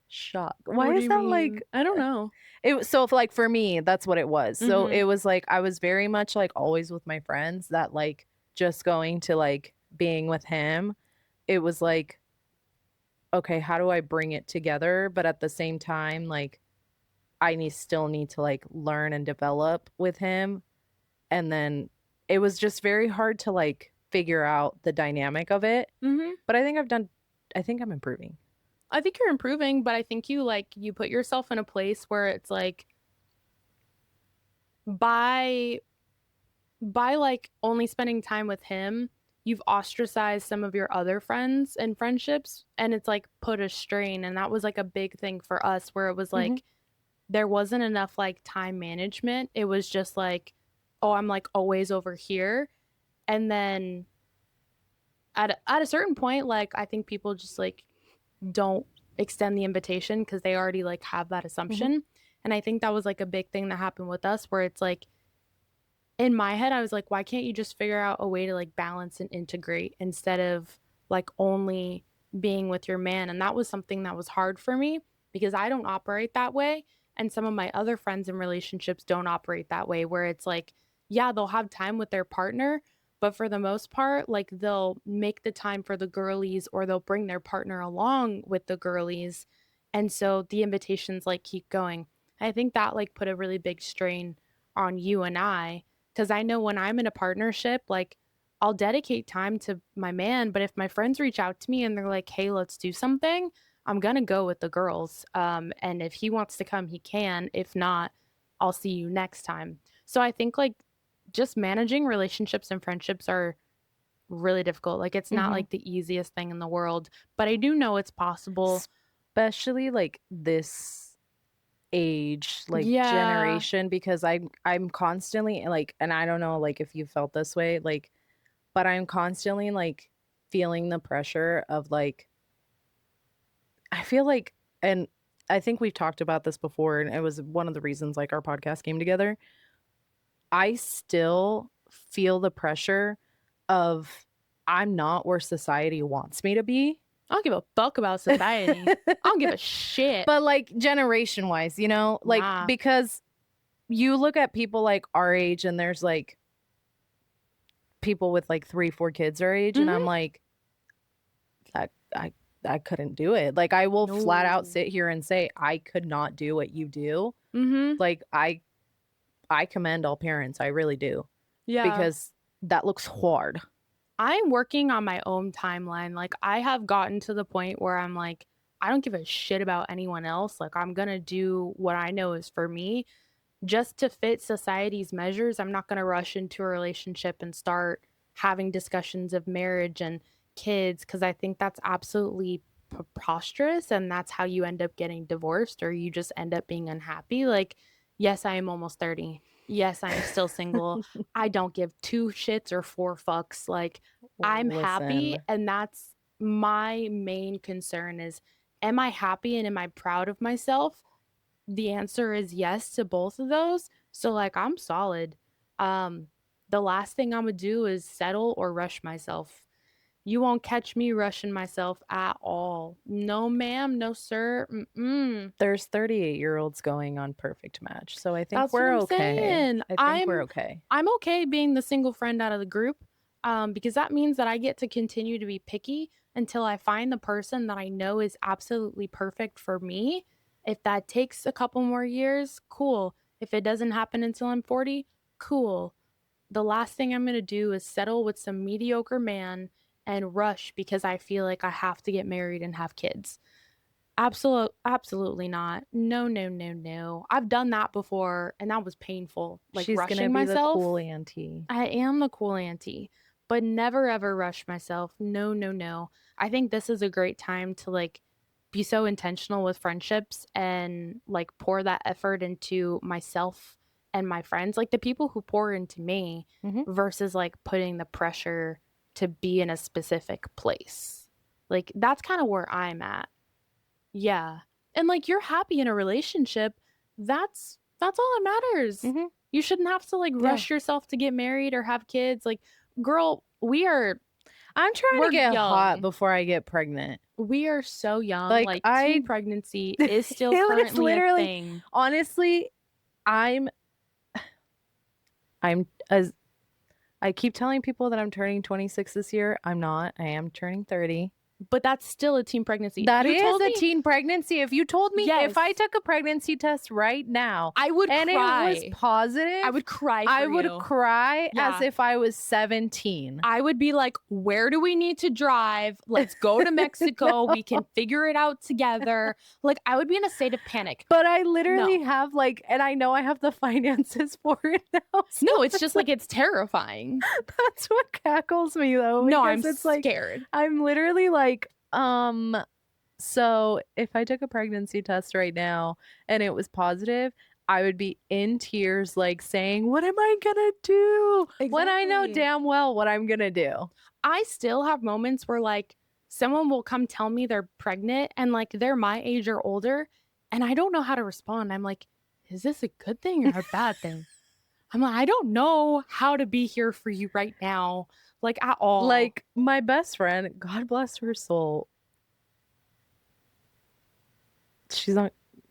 shock. Why What do is you that like mean? I don't know. it was so like for me, that's what it was. So Mhm. it was like I was very much like always with my friends, that like just going to like being with him, it was like, okay, how do I bring it together? But at the same time, like still need to like learn and develop with him. And then it was just very hard to like figure out the dynamic of it. Mhm. But I think I'm improving. I think you're improving, but I think you put yourself in a place where it's like by by like only spending time with him, you've ostracized some of your other friends and friendships, and it's like put a strain. And that was like a big thing for us where it was Mhm. like there wasn't enough like time management. It was just like, oh, I'm like always over here. And then at a certain point, like I think people just like don't extend the invitation because they already like have that Mhm. assumption. And I think that was like a big thing that happened with us where it's like in my head I was like, why can't you just figure out a way to like balance and integrate instead of like only being with your man? And that was something that was hard for me because I don't operate that way, and some of my other friends in relationships don't operate that way where it's like, yeah, they'll have time with their partner, but for the most part, like they'll make the time for the girlies or they'll bring their partner along with the girlies. And so the invitations like keep going. I think that like put a really big strain on you and I, because I know when I'm in a partnership, like I'll dedicate time to my man, but if my friends reach out to me and they're like, "Hey, let's do something," I'm gonna go with the girls. And if he wants to come, he can. If not, I'll see you next time. So I think like just managing relationships and friendships are really difficult. Like it's not Mhm. like the easiest thing in the world, but I do know it's possible. Especially like this age, like Yeah. generation, because I'm constantly like, and I don't know like if you felt this way, like, but I'm constantly like feeling the pressure of like, I feel like, and I think we've talked about this before, and it was one of the reasons like our podcast came together. I still feel the pressure of I'm not where society wants me to be. I don't give a fuck about society. I don't give a shit. But like generation wise, you know, like Nah. because you look at people like our age and there's like people with like 3, 4 kids our age, and I'm Mhm. like, I couldn't do it. Like I will flat out No. sit here and say I could not do what you do. Mhm. Like I commend all parents. I really do. Yeah. Because that looks hard. I'm working on my own timeline. Like I have gotten to the point where I'm like, I don't give a shit about anyone else. Like I'm gonna do what I know is for me just to fit society's measures. I'm not gonna rush into a relationship and start having discussions of marriage and kids because I think that's absolutely preposterous and that's how you end up getting divorced or you just end up being unhappy. Like, yes, I am almost 30. Yes, I am still single. I don't give two shits or four fucks. Like, I'm happy, Listen, and that's my main concern is, am I happy and am I proud of myself? The answer is yes to both of those. So like I'm solid. Um the last thing I'm gonna do is settle or rush myself. You won't catch me rushing myself at all. No ma'am, no sir. Mm-mm. there's 38-year-olds going on perfect match. So I think That's what we're I'm okay. saying. I think we're I'm okay. I'm okay being the single friend out of the group, because that means that I get to continue to be picky until I find the person that I know is absolutely perfect for me. If that takes a couple more years, cool. If it doesn't happen until I'm 40, cool. The last thing I'm gonna do is settle with some mediocre man and rush because I feel like I have to get married and have kids. Absolutely not. No, no, no, no. I've done that before and that was painful. Like She's gonna rushing be the cool myself. auntie. I am the cool auntie, but never ever rush myself. No, no, no. I think this is a great time to like be so intentional with friendships and like pour that effort into myself and my friends, like the people who pour into me Mhm. versus like putting the pressure to be in a specific place. Like that's kind of where I'm at. Yeah. And like you're happy in a relationship, that's all that matters. Mhm. You shouldn't have to like Yeah. rush yourself to get married or have kids. Like, girl, I'm trying to we're get hot young. before I get pregnant. We are so young. Like Like teen I pregnancy is still it's currently a literally thing. honestly, I'm I'm as I keep telling people that I'm turning 26 this year. I'm not. I am turning 30. but that's still a teen pregnancy. That You is told a me, teen pregnancy. If you told me yes, if I took a pregnancy test right now I would and cry. it was positive, I would cry for I would you. cry as Yeah. if I was 17. I would be like, where do we need to drive? Let's go to Mexico. We can figure it out together. Like, I would be in a state of panic. But I literally have like, and I know I have the finances for it now. So No, it's just like, it's terrifying. that's what cackles me though. No, I'm It's like, scared. I'm literally like, so if I took a pregnancy test right now and it was positive, I would be in tears, like saying, what am I gonna do? When I know Exactly. damn well what I'm gonna do. I still have moments where like someone will come tell me they're pregnant and like they're my age or older, and I don't know how to respond. I'm like, is this a good thing or a bad thing? I'm like, I don't know how to be here for you right now, like at all. Like my best friend, God bless her soul.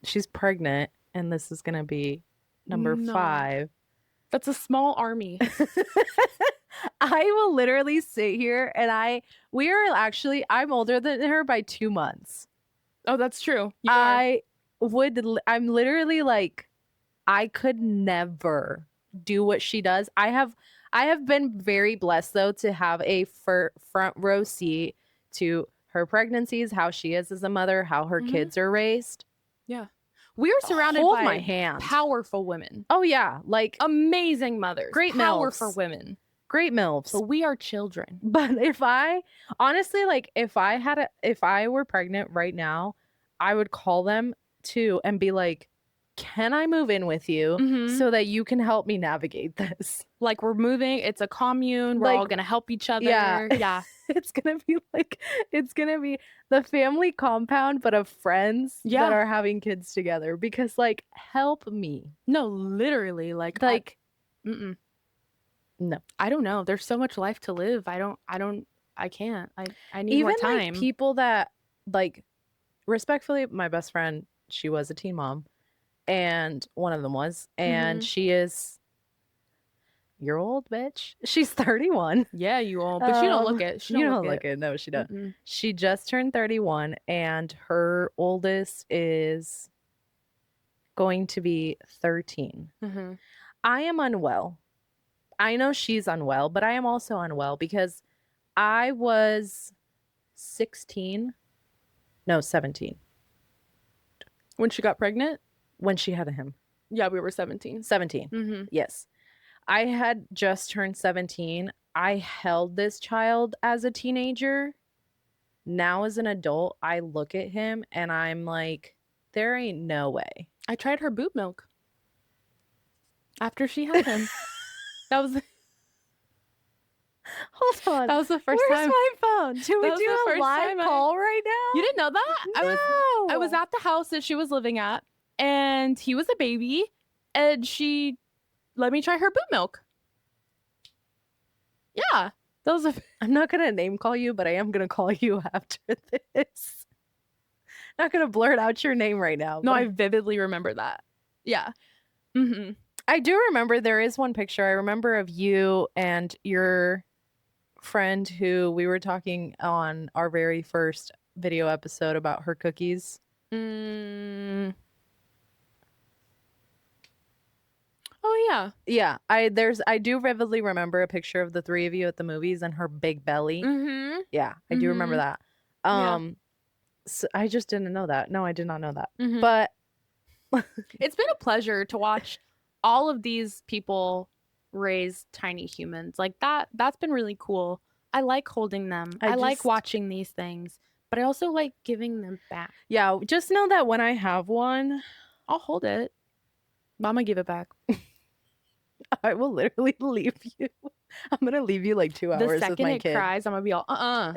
She's pregnant, and this is gonna be number No. 5. That's a small army. I will literally sit here and I'm older than her by 2 months. Oh, that's true. You are. I'm literally like, I could never do what she does. I have been very blessed though to have a front row seat to her pregnancies, how she is as a mother, how her kids are raised. Yeah. We are surrounded Hold by my hand. powerful women. Oh yeah, like Amazing mothers. Great powerful MILFs. women. great MILFs. But we are children. But if I honestly, like, if I were pregnant right now, I would call them too and be like, can I move in with you Mhm. so that you can help me navigate this? Like, we're moving. It's a commune. We're all Like, gonna help each other. yeah. Yeah. It's gonna be the family compound, but of friends that Yeah. are having kids together. Because, like, help me. No, literally. Like, mm-mm. No. I don't know. There's so much life to live. I can't. I need Even more time. like people that, like, respectfully, my best friend, she was a teen mom, and one of them was, and she is your old bitch. She's 31. Yeah, you all. But she don't look it. She You don't don't look look it. No, she don't. Mm-mm. She just turned 31, and her oldest is going to be 13. Mhm. I am unwell. I know she's unwell, but I am also unwell because I was 17 When she got pregnant? when she had him. Yeah, we were 17. 17. Mm-hmm. Yes. I had just turned 17. I held this child as a teenager. Now, as an adult, I look at him and I'm like, there ain't no way. I tried her boob milk after she had him. That was Hold on. that was the first Where's time. my phone? Do we That was do the a first live time call right now? You didn't know that? No. I was at the house that she was living at, and he was a baby, and she let me try her boob milk. Yeah, that was I'm not gonna name call you, but I am gonna call you after this. Not gonna blurt out your name right now. no. but I vividly remember that. Yeah. Mm-hmm. I do remember there is one picture I remember of you and your friend who we were talking on our very first video episode about her cookies. Mm. Oh yeah. Yeah, I do vividly remember a picture of the 3 of you at the movies and her big belly. Mm-hmm. Yeah, I do remember that. Yeah. So I just didn't know that. No, I did not know that. Mhm. But It's been a pleasure to watch all of these people raise tiny humans. Like that's been really cool. I like holding them. I like just- watching these things, but I also like giving them back. yeah, just know that when I have one, I'll hold it. Mama give it back. I will literally leave you. I'm gonna leave you like 2 hours The with second my it kid. cries, I'm gonna be all I'll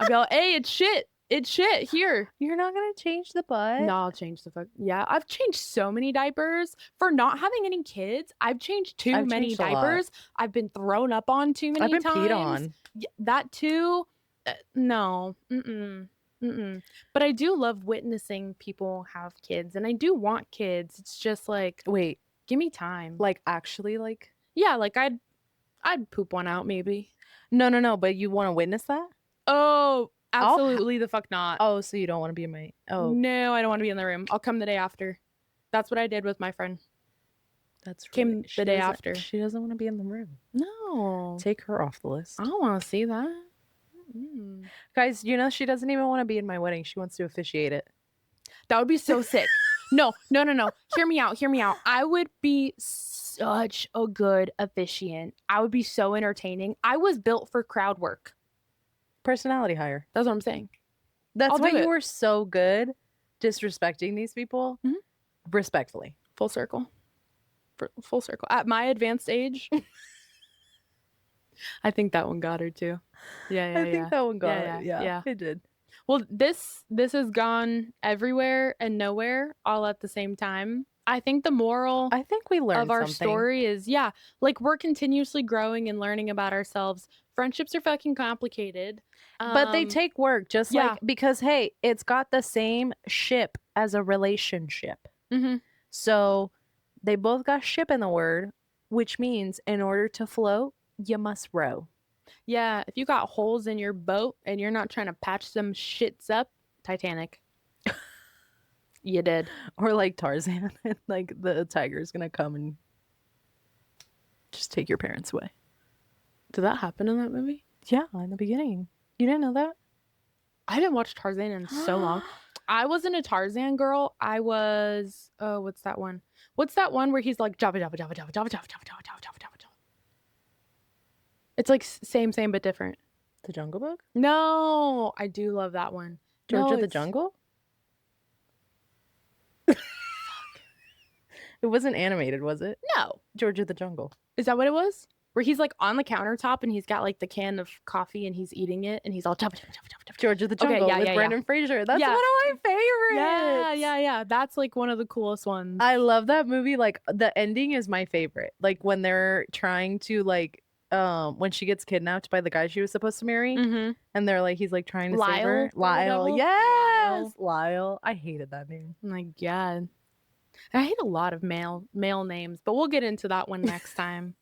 be all, hey, it's shit. It's shit. Here. You're not gonna change the butt? No, I'll change the fuck. Yeah, I've changed so many diapers for not having any kids. I've changed too many changed a lot. diapers. I've been thrown up on too many I've been times. peed on. Yeah, that too. No. But I do love witnessing people have kids, and I do want kids. It's just like, Wait, give me time. like actually, like Yeah, like I'd poop one out maybe. no, but you want to witness that? Oh, I'll ha- absolutely the fuck not. Oh, so you don't want to be in my. Oh, No, I don't want to be in the room. I'll come the day after. That's what I did with my friend. that's really. Came the day after. She doesn't want to be in the room. No. Take her off the list. I don't want to see that. Mm. Guys, you know she doesn't even want to be in my wedding. She wants to officiate it. That would be so sick. No. Hear me out. I would be such a good officiant. I would be so entertaining. I was built for crowd work. Personality hire. That's what I'm saying. That's I'll why do you it. were so good disrespecting these people. Mhm. Respectfully. Full circle. Full circle. At my advanced age, I think that one got her too. Yeah. I think that one got it. yeah. Yeah, it did. Well, this has gone everywhere and nowhere all at the same time. I think the moral I think we learned of our something. story is, like we're continuously growing and learning about ourselves. Friendships are fucking complicated. But they take work, just yeah. like, because hey, it's got the same ship as a relationship. Mm-hmm. So they both got ship in the word, which means in order to float, you must row. Yeah, if you got holes in your boat and you're not trying to patch them shits up, Titanic. You did. Or like Tarzan, and like the tiger's gonna come and just take your parents away. Did that happen in that movie? Yeah, in the beginning. You didn't know that? I didn't watch Tarzan in so long. I wasn't a Tarzan girl. I was, what's that one? What's that one where he's like, Java, Java, Java, Java, Java, Java, Java, Java, Java, Java, Java, Java. It's like same, but different. The Jungle Book? No, I do love that one. George No, of the it's- Jungle? It wasn't animated, was it? No. George of the Jungle. Is that what it was? Where he's like on the countertop and he's got like the can of coffee and he's eating it and he's all Java, Java, Java, Java, Java. George of the Okay, Jungle yeah, with yeah, Brendan Fraser. That's Yeah. one of my favorites. Yeah. That's like one of the coolest ones. I love that movie. Like the ending is my favorite. Like when they're trying to like when she gets kidnapped by the guy she was supposed to marry, Mm-hmm. and they're like he's like trying to save Lyle her. or Lyle. whatever. Yes. Lyle. I hated that name. Oh my God. I hate a lot of male names, but we'll get into that one next time.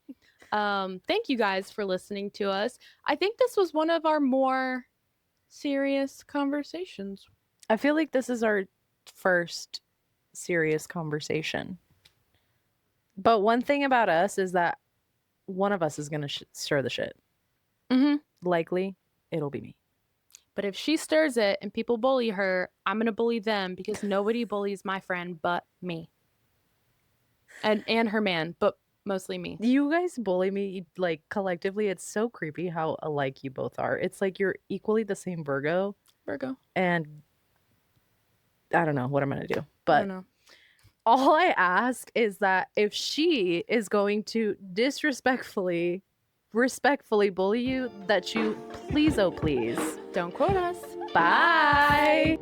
Thank you guys for listening to us. I think this was one of our more serious conversations. I feel like this is our first serious conversation. But one thing about us is that one of us is going to stir the shit. Mm-hmm. Likely, it'll be me. But if she stirs it and people bully her, I'm going to bully them because nobody bullies my friend but me. And her man, but mostly me. You guys bully me like collectively. It's so creepy how alike you both are. It's like you're equally the same Virgo. And I don't know what I'm going to do. I But don't know. all I ask is that if she is going to respectfully bully you, that you please, oh please, Don't quote us. bye.